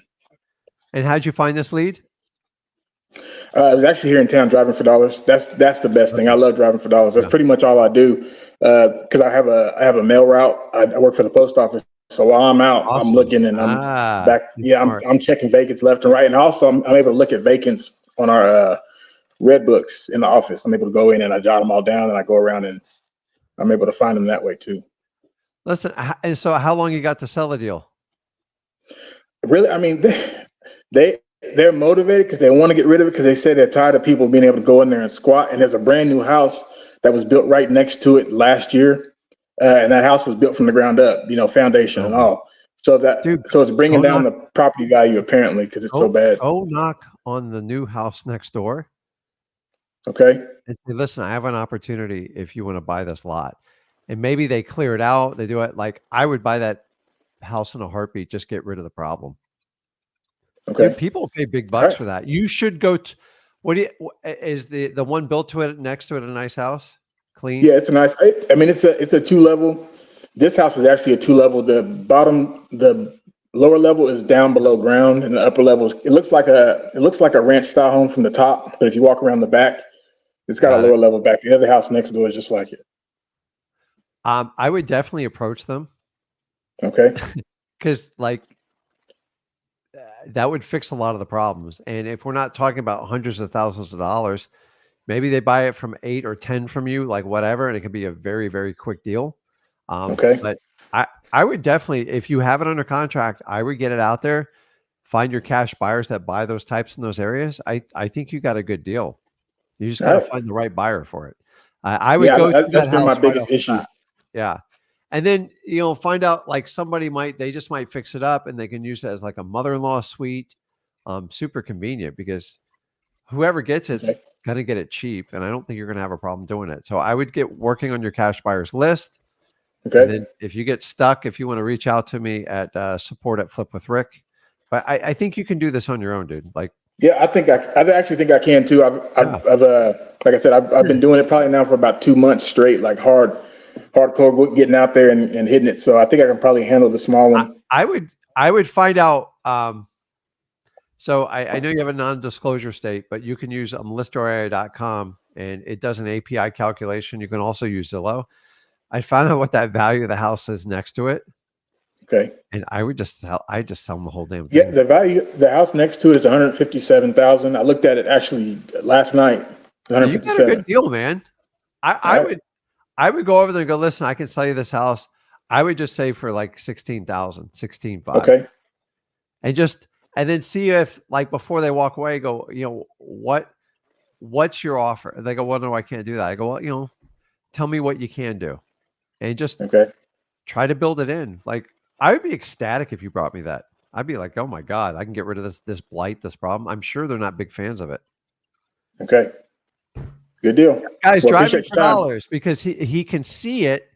how'd you find this lead?
I was actually here in town driving for dollars. That's the best thing. I love driving for dollars. That's pretty much all I do. Because I have a mail route. I work for the post office. So while I'm out,
Awesome.
I'm looking and I'm back. Yeah, I'm checking vacants left and right. And also I'm able to look at vacants on our red books in the office. I'm able to go in and I jot them all down and I go around and I'm able to find them that way too.
Listen, and so how long you got to sell the deal?
Really, I mean, they're motivated because they want to get rid of it because they say they're tired of people being able to go in there and squat. And there's a brand new house that was built right next to it last year, and that house was built from the ground up, foundation and all. So it's bringing down the property value apparently because it's so bad.
Go knock on the new house next door.
Okay.
And say, listen, I have an opportunity if you want to buy this lot. And maybe they clear it out. They do it like I would buy that house in a heartbeat. Just get rid of the problem.
Okay.
Dude, people pay big bucks for that. You should go to. Is the one built to it next to it a nice house? clean?
Yeah, it's a nice. I mean, it's a 2-level. This house is actually a 2-level. The lower level is down below ground, and the upper level it looks like a ranch style home from the top. But if you walk around the back, it's got a
Got it.
lower level back. The other house next door is just like it.
I would definitely approach them
Okay.
because like that would fix a lot of the problems. And if we're not talking about hundreds of thousands of dollars, maybe they buy it from 8 or 10 from you, like whatever, and it could be a very, very quick deal.
Okay.
But I would definitely, if you have it under contract, I would get it out there, find your cash buyers that buy those types in those areas. I think you got a good deal. You just got to
All right.
find the right buyer for it. I would
Yeah,
go through
that's
that
been my
house right
biggest
off the
issue.
bat. Yeah. And then, find out like they just might fix it up and they can use it as like a mother-in-law suite. Super convenient because whoever gets it's
Okay.
going to get it cheap. And I don't think you're going to have a problem doing it. So I would get working on your cash buyers list. And
Okay.
then if you get stuck, if you want to reach out to me at support@flipwithrick. But I think you can do this on your own, dude. Like,
Yeah, I actually think I can too. I've like I said, I've been doing it probably now for about 2 months straight, like hardcore getting out there and hitting it. So I think I can probably handle the small one.
I would find out. So I know you have a non-disclosure state, but you can use listarea.com and it does an API calculation. You can also use Zillow. I found out what that value of the house is next to it.
Okay.
And I just sell them the whole damn
Yeah,
thing.
the house next to it is 157,000. I looked at it actually last night.
You got a
157.
good deal, man. I would go over there and go, listen, I can sell you this house. I would just say for like 16,000, 16,500.
Okay.
And then see if like before they walk away, go, what's your offer? And they go, well, no, I can't do that. I go, well, tell me what you can do. And just
Okay.
try to build it in. Like I would be ecstatic if you brought me that. I'd be like, oh my God, I can get rid of this blight, this problem. I'm sure they're not big fans of it.
Okay. Good deal.
Guys,
Well,
driving
appreciate
for
your time.
dollars because he can see it.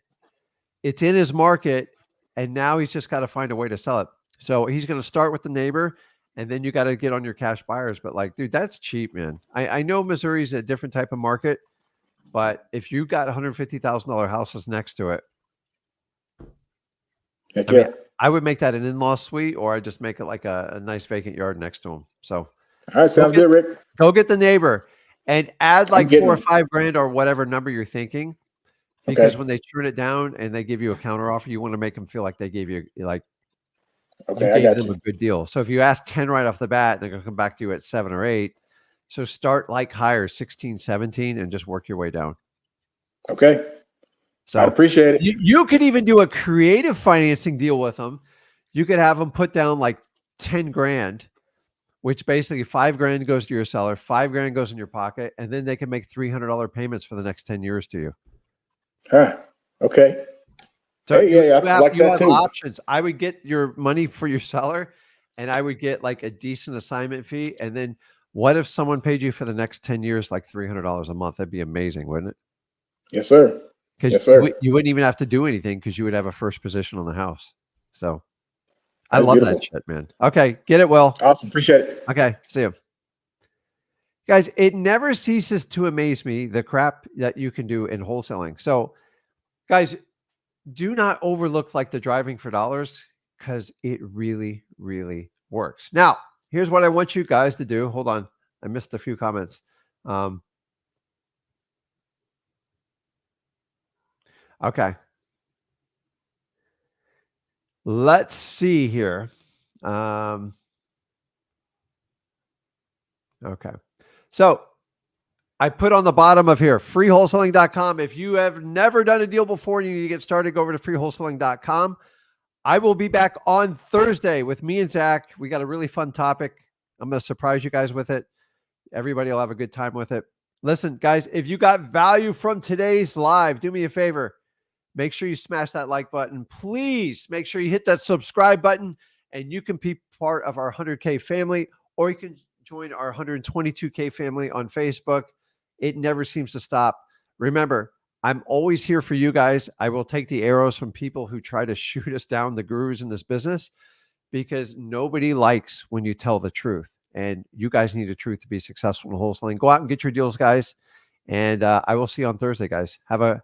It's in his market. And now he's just got to find a way to sell it. So he's going to start with the neighbor and then you got to get on your cash buyers. But like, dude, that's cheap, man. I know Missouri's a different type of market, but if you got $150,000 houses next to it,
Heck
I
yeah.
mean, I would make that an in-law suite, or I just make it like a nice vacant yard next to them. So
All right. Sounds good, Rick.
go get the neighbor and add
I'm
like
getting
4 or
it.
5 grand or whatever number you're thinking. Because
Okay.
when they turn it down and they give you a counter offer, you want to make them feel like they gave you like
Okay.
you
I
gave
got
them
you.
a good deal. So if you ask 10 right off the bat, they're going to come back to you at 7 or 8. So start like higher, 16, 17, and just work your way down.
Okay.
So
I appreciate it.
you could even do a creative financing deal with them. You could have them put down like 10 grand, which basically 5 grand goes to your seller, 5 grand goes in your pocket, and then they can make $300 payments for the next 10 years to you.
Huh. Okay.
So
Hey, yeah, I like
you
that
have
too.
options. I would get your money for your seller, and I would get like a decent assignment fee. And then what if someone paid you for the next 10 years, like $300 a month? That'd be amazing, wouldn't it?
Yes, sir.
Because
Yes, sir.
you wouldn't even have to do anything because you would have a first position on the house. So I
That's
love
beautiful.
that shit, man. Okay, get it, Will.
Awesome. Appreciate it.
Okay, see you. Guys, it never ceases to amaze me the crap that you can do in wholesaling. So, guys, do not overlook like the driving for dollars because it really, really works. Now, here's what I want you guys to do. Hold on. I missed a few comments. Okay. Let's see here. Okay. So I put on the bottom of here, freewholesaling.com. If you have never done a deal before and you need to get started, go over to freewholesaling.com. I will be back on Thursday with me and Zach. We got a really fun topic. I'm going to surprise you guys with it. Everybody will have a good time with it. Listen, guys, if you got value from today's live, do me a favor. Make sure you smash that like button. Please make sure you hit that subscribe button and you can be part of our 100K family, or you can join our 122K family on Facebook. It never seems to stop. Remember, I'm always here for you guys. I will take the arrows from people who try to shoot us down, the gurus in this business, because nobody likes when you tell the truth. And you guys need the truth to be successful in wholesaling. Go out and get your deals, guys. And I will see you on Thursday, guys. Have a